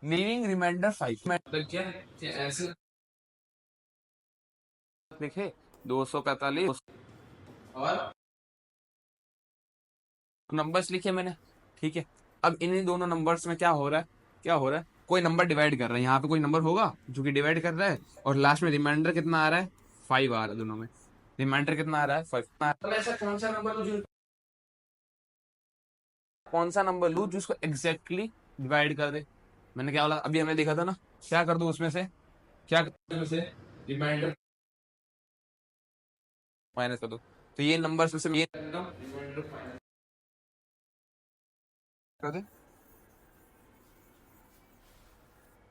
लीविंग रिमाइंडर 5। मतलब क्या है कि ऐसे लिखे 245 और नंबर्स लिखे मैंने, ठीक है। अब इन्हीं दोनों नंबर्स में क्या हो रहा है, क्या हो रहा है, कोई नंबर डिवाइड कर रहा है, यहाँ पे कोई नंबर होगा जो कि डिवाइड कर रहा है, और लास्ट में रिमाइंडर कितना आ रहा है, 5 आ रहा है दोनों में। रिमाइंडर कितना आ रहा है, 5। तो ऐसा कौन सा नंबर लूं कौन सा नंबर लूं जिसको एग्जैक्टली डिवाइड कर दे। मैंने क्या बोला, अभी हमने देखा था ना, क्या कर दो उसमें से, क्या कर दो उसमें से, रिमाइंडर माइनस कर दो। तो ये नंबर में से ये रिमाइंडर माइनस कर दे।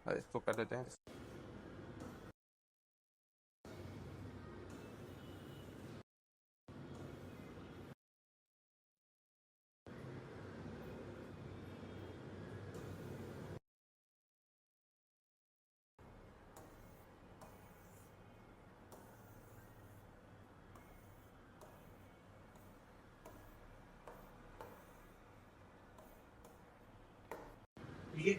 इसको कर देते हैं। ये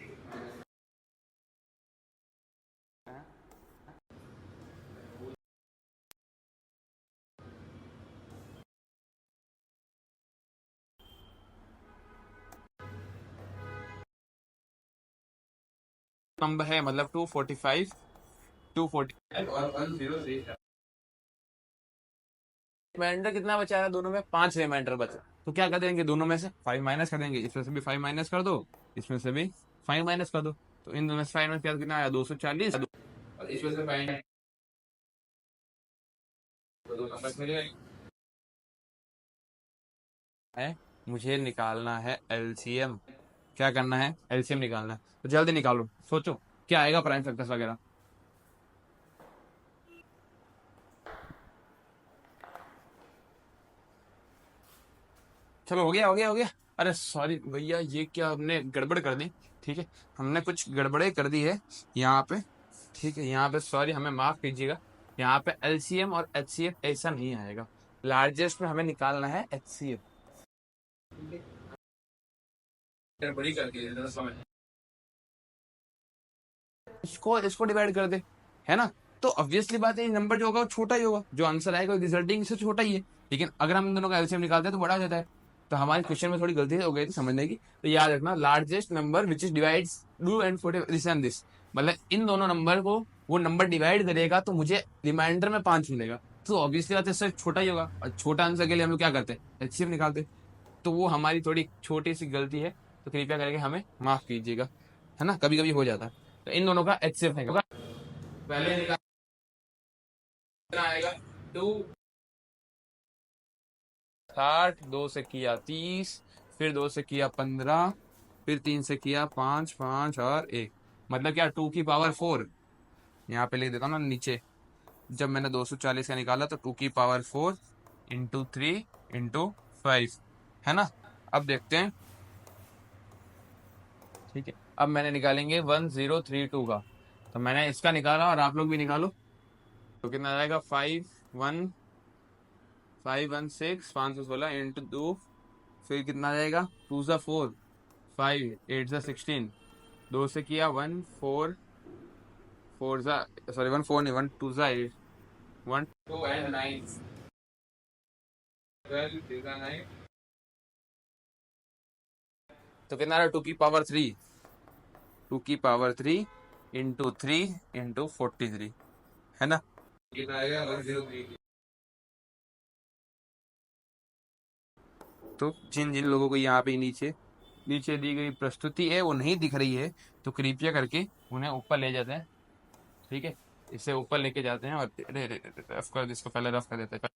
नंबर है, मतलब 245, 245 और 103। रिमाइंडर कितना बचा है दोनों में, 5 रिमाइंडर बचा। तो क्या कर देंगे, दोनों में से 5 माइनस कर देंगे, इसमें से भी 5 माइनस कर दो, इसमें से भी 5 माइनस कर दो। तो इन दोनों में से 5 में क्या कितना आया, 240, और इसमें से 5 तो दो नंबर मिल गए। है, मुझे निकालना है LCM। क्या करना है, LCM निकालना है, तो जल्दी निकालो, सोचो क्या आएगा प्राइम फैक्टर्स वगैरह। चलो हो गया हो गया हो गया। अरे सॉरी भैया, ये क्या हमने गड़बड़ कर दी, ठीक है। हमने कुछ गड़बड़े कर दी है यहाँ पे, ठीक है। यहाँ पे सॉरी, हमें माफ कीजिएगा। यहाँ पे LCM और HCF ऐसा नहीं आएगा, लार्जेस्ट में हमें निकालना है HCF। गड़बड़ी कर दी है, समझ। इसको इसको डिवाइड कर दे, है ना। तो ऑब्वियसली बात है, नंबर जो होगा वो छोटा ही होगा, जो आंसर आएगा रिजल्टिंग से छोटा ही है। लेकिन अगर हम इन दोनों का एलसीएम निकालते हैं तो बड़ा हो जाता है। तो हमारे क्वेश्चन में थोड़ी गलती हो गई थी समझने की। तो याद रखना, largest number which is divides do and this and this, मतलब इन दोनों नंबर को वो नंबर डिवाइड करेगा तो मुझे रिमाइंडर में 5 मिलेगा। तो ऑब्वियसली बात है इससे छोटा ही होगा, और छोटा आंसर के लिए हम लोग क्या करते हैं, एलसीएम निकालते हैं। तो वो हमारी थोड़ी छोटी सी गलती है, तो कृपया करके हमें माफ कीजिएगा, है ना, कभी कभी हो जाता है। तो इन दोनों का एचसीएफ निकाल, पहले निकालना आएगा 260, 2 से किया 30, फिर 2 से किया 15, फिर 3 से किया 5, 5 और 1, मतलब क्या 2 की पावर 4। यहाँ पे लिख देता हूँ ना नीचे, जब मैंने 240 का निकाला तो 2 की पावर 4 इंटू 3 इंटू 5, है ना। अब देखते हैं, ठीक है, अब मैंने निकालेंगे 1032 का। तो मैंने इसका निकाला और आप लोग भी निकालो। तो कितना आ जाएगा, 51516, 516 इंटू 2, फिर कितना आ जाएगा, 2 सा 4, 5 8 सा 16, 2 से किया 1 4, 4 सा, सॉरी 1 4 नहीं, 1 2 सा 8, 1 2 एंड 9, 12 तो कितना आ रहा, 2 की पावर 3, 2 की पावर 3 इंटू 3 इंटू 43, है ना। कितना आएगा 103। तो जिन जिन लोगों को यहाँ पे नीचे नीचे दी गई प्रस्तुति है वो नहीं दिख रही है, तो कृपया करके उन्हें ऊपर ले जाते हैं, ठीक है, इसे ऊपर लेके जाते हैं और रफ कर, इसको पहले रफ कर देते हैं।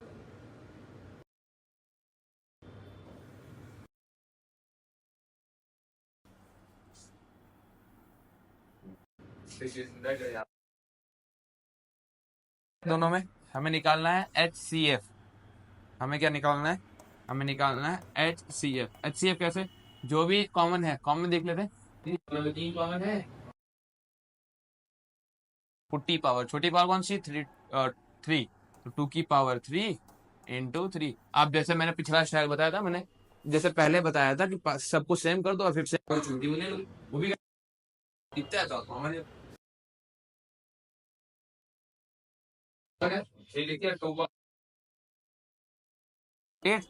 दोनों में हमें निकालना है HCF। हमें क्या निकालना है, हमें निकालना है HCF। HCF कैसे, जो भी कॉमन है कॉमन देख लेते हैं। 3 कॉमन है, छोटी पावर, छोटी पावर कौन सी, 3, तो 2 की पावर 3 इंटू 3। अब जैसे मैंने पिछला स्टाइल बताया था, मैंने जैसे पहले बताया था कि सबको सेम कर दो और फिर से छोटी बने लो, वो भी दिखता है तो कॉमन है। ये देखिए 8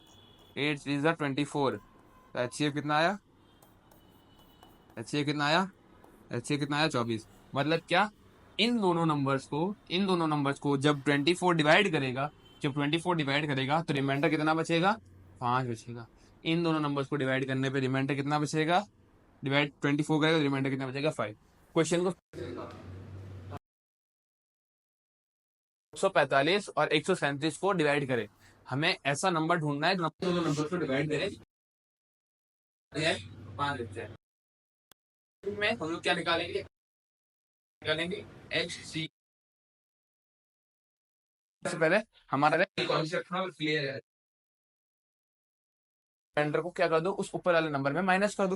8 इज 24, तो HCF कितना आया, HCF कितना आया, HCF कितना आया 24। मतलब क्या, इन दोनों नंबर्स को जब 24 डिवाइड करेगा, जब 24 डिवाइड करेगा तो रिमाइंडर कितना बचेगा, 5 बचेगा। इन दोनों नंबर्स को डिवाइड करने पे रिमाइंडर कितना बचेगा, डिवाइड 24 करेगा तो रिमाइंडर कितना बचेगा, 5। क्वेश्चन को 145 और 137 को डिवाइड करें। हमें ऐसा नंबर ढूंढना है जो दोनों नंबर को डिवाइड करे, 5 बचते हैं। में हम लोग क्या निकालेंगे, HC। सबसे पहले हमारा कॉन्सेप्ट क्लियर है, रिमाइंडर को क्या कर दो, उस ऊपर वाले नंबर में माइनस कर दो।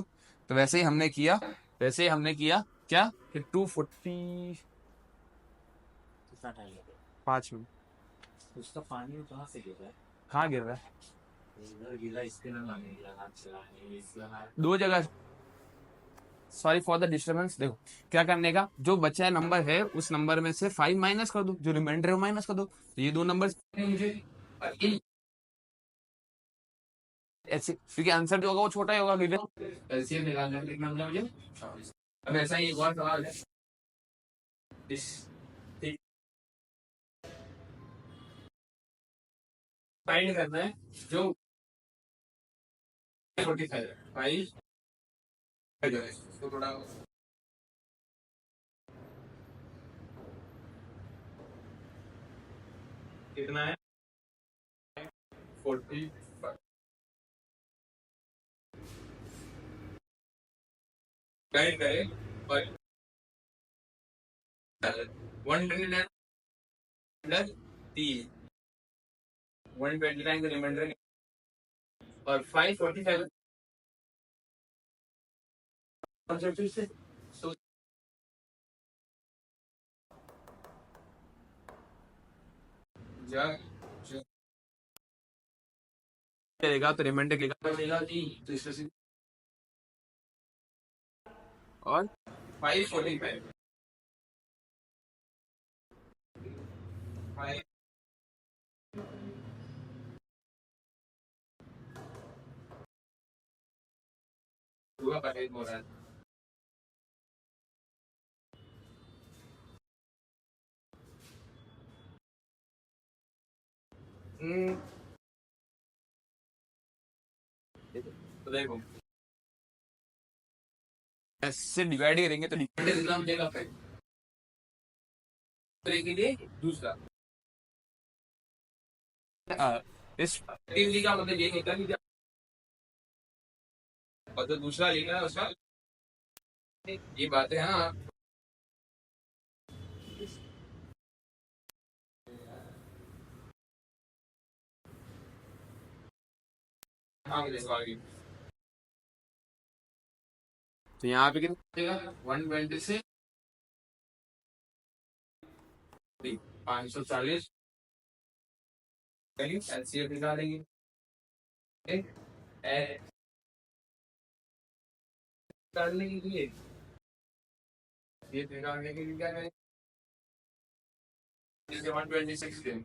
तो वैसे ही हमने किया, वैसे ही हमने किया क्या, कि 240, 5 मिनट, उसका पानी कहाँ से गिर रहा है, कहाँ गिर रहा है, इधर गिरा, इसके ना लगे, हाथ चलाने इसका। 2 जगह। Sorry for the disturbance. देखो क्या करने का, जो बचा है नंबर है उस नंबर में से 5 माइनस कर दो, जो रिमाइंडर है वो माइनस कर दो। तो ये 2 नंबर मुझे, और ऐसे, क्योंकि आंसर जो होगा वो छोटा ही होगा, एलसीएम निकालना है, कितना मिला मुझे, 24। अब ऐसा ही एक और सवाल है, फाइंड करना है जो 45 5 जो है इसको थोड़ा कितना है, 40 गाइड करें और 129 प्लस 3, 129 का रिमाइंडर और 545 से तो करेगा तो रिमाइंडर कितना जी, तो इससे और 545 हुआ परहेज हो रहा है। तो देखो ऐसे डिवाइड करेंगे तो डिवाइड कितना मिलेगा फिर के लिए दूसरा इस टीम का मतलब ये होता है कि और जो दूसरा लिखा है उसका ये बातें हैं ना आगे देखो आगे। तो यहाँ पे कितना 120 से 540 एलसीएम निकालेंगे। निकालने के लिए ये निकालने के लिए क्या करें 126 दिन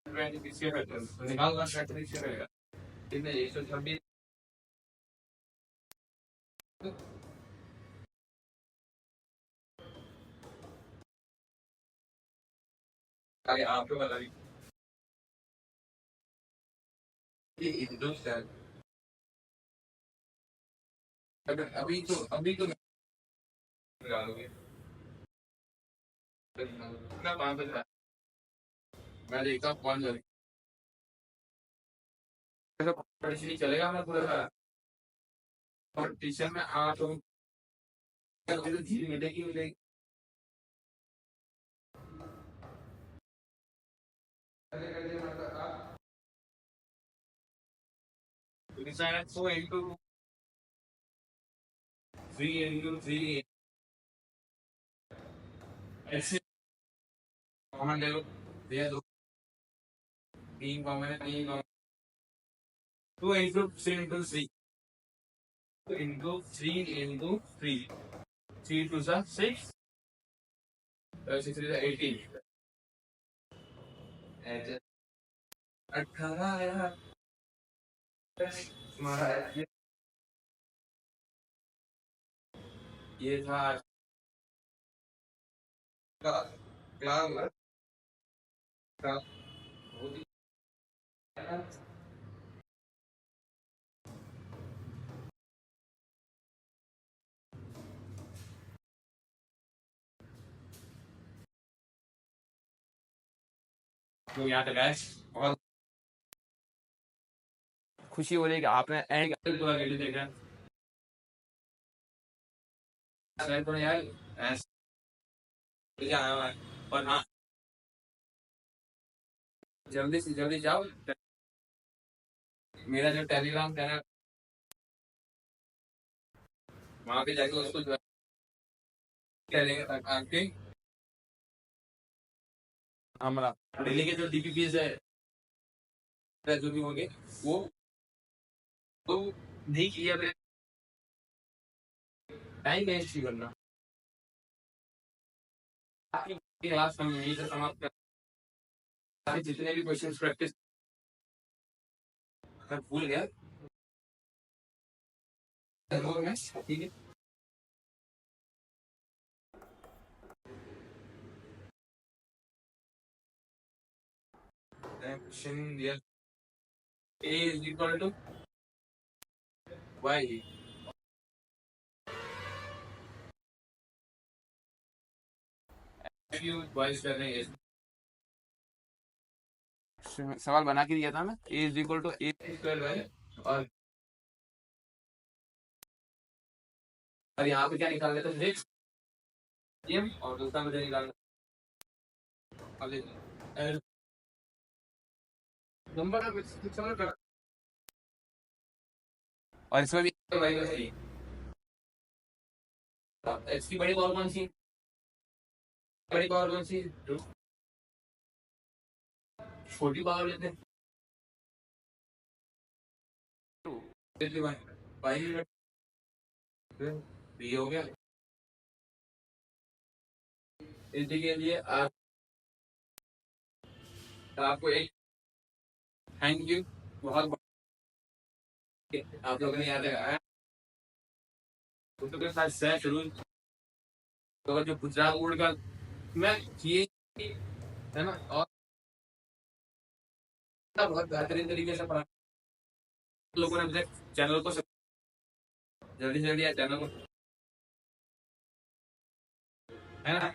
126 के फैक्टर तो निकालना फैक्टर से रहेगा कितने 126 आगे आपको बता दी ये इंडो सेल अभी तो निकालोगे कितना 5 मैं देखता हूँ कौन नहीं चलेगा मैं पूरा कंपटीशन में आ तो धीरे मिलेगी मिलेगी so into 3 into 3 ऐसे कॉमन ले लो दे दो 3 कॉमन है 3 common 2 into 3 into 3 into 3 into 3 3 to 6 6 to 18 18 यार तुम्हारा ये था क्लास तो यहाँ तक है और खुशी हो रही है कि आपने एंड पूरा वीडियो देखा तो यार ऐसे आया हुआ है और हाँ जल्दी से जल्दी जाओ मेरा जो टेलीग्राम चैनल वहाँ पे जाके उसको जो आपके हमारा दिल्ली के जो डीपीपीज है जो भी होंगे वो तो देखिए अपने टाइम वेस्ट नहीं करना आपकी क्लास हम यहीं से समाप्त कर जितने भी क्वेश्चंस प्रैक्टिस मैं भूल गया ठीक है क्वेश्चन दिया a is equal to y boys कर रहे हैं सवाल बना के दिया था ना a is equal to a square y और यहाँ पे क्या निकाल लेते हैं सिक्स और दूसरा मुझे निकालना नंबर और इसमें भी वाई का सही एक्स की बड़ी पावर कौन सी बड़ी पावर कौन सी छोटी पावर लेते हैं ये हो गया इसके लिए आप तो आपको एक थैंक यू बहुत आप लोगों ने याद लगाया के साथ सह शुरू तो जो गुजरात बोर्ड का मैं ये है ना और बहुत बेहतरीन तरीके से पढ़ा लोगों ने मुझे चैनल को जल्दी से जल्दी चैनल को है ना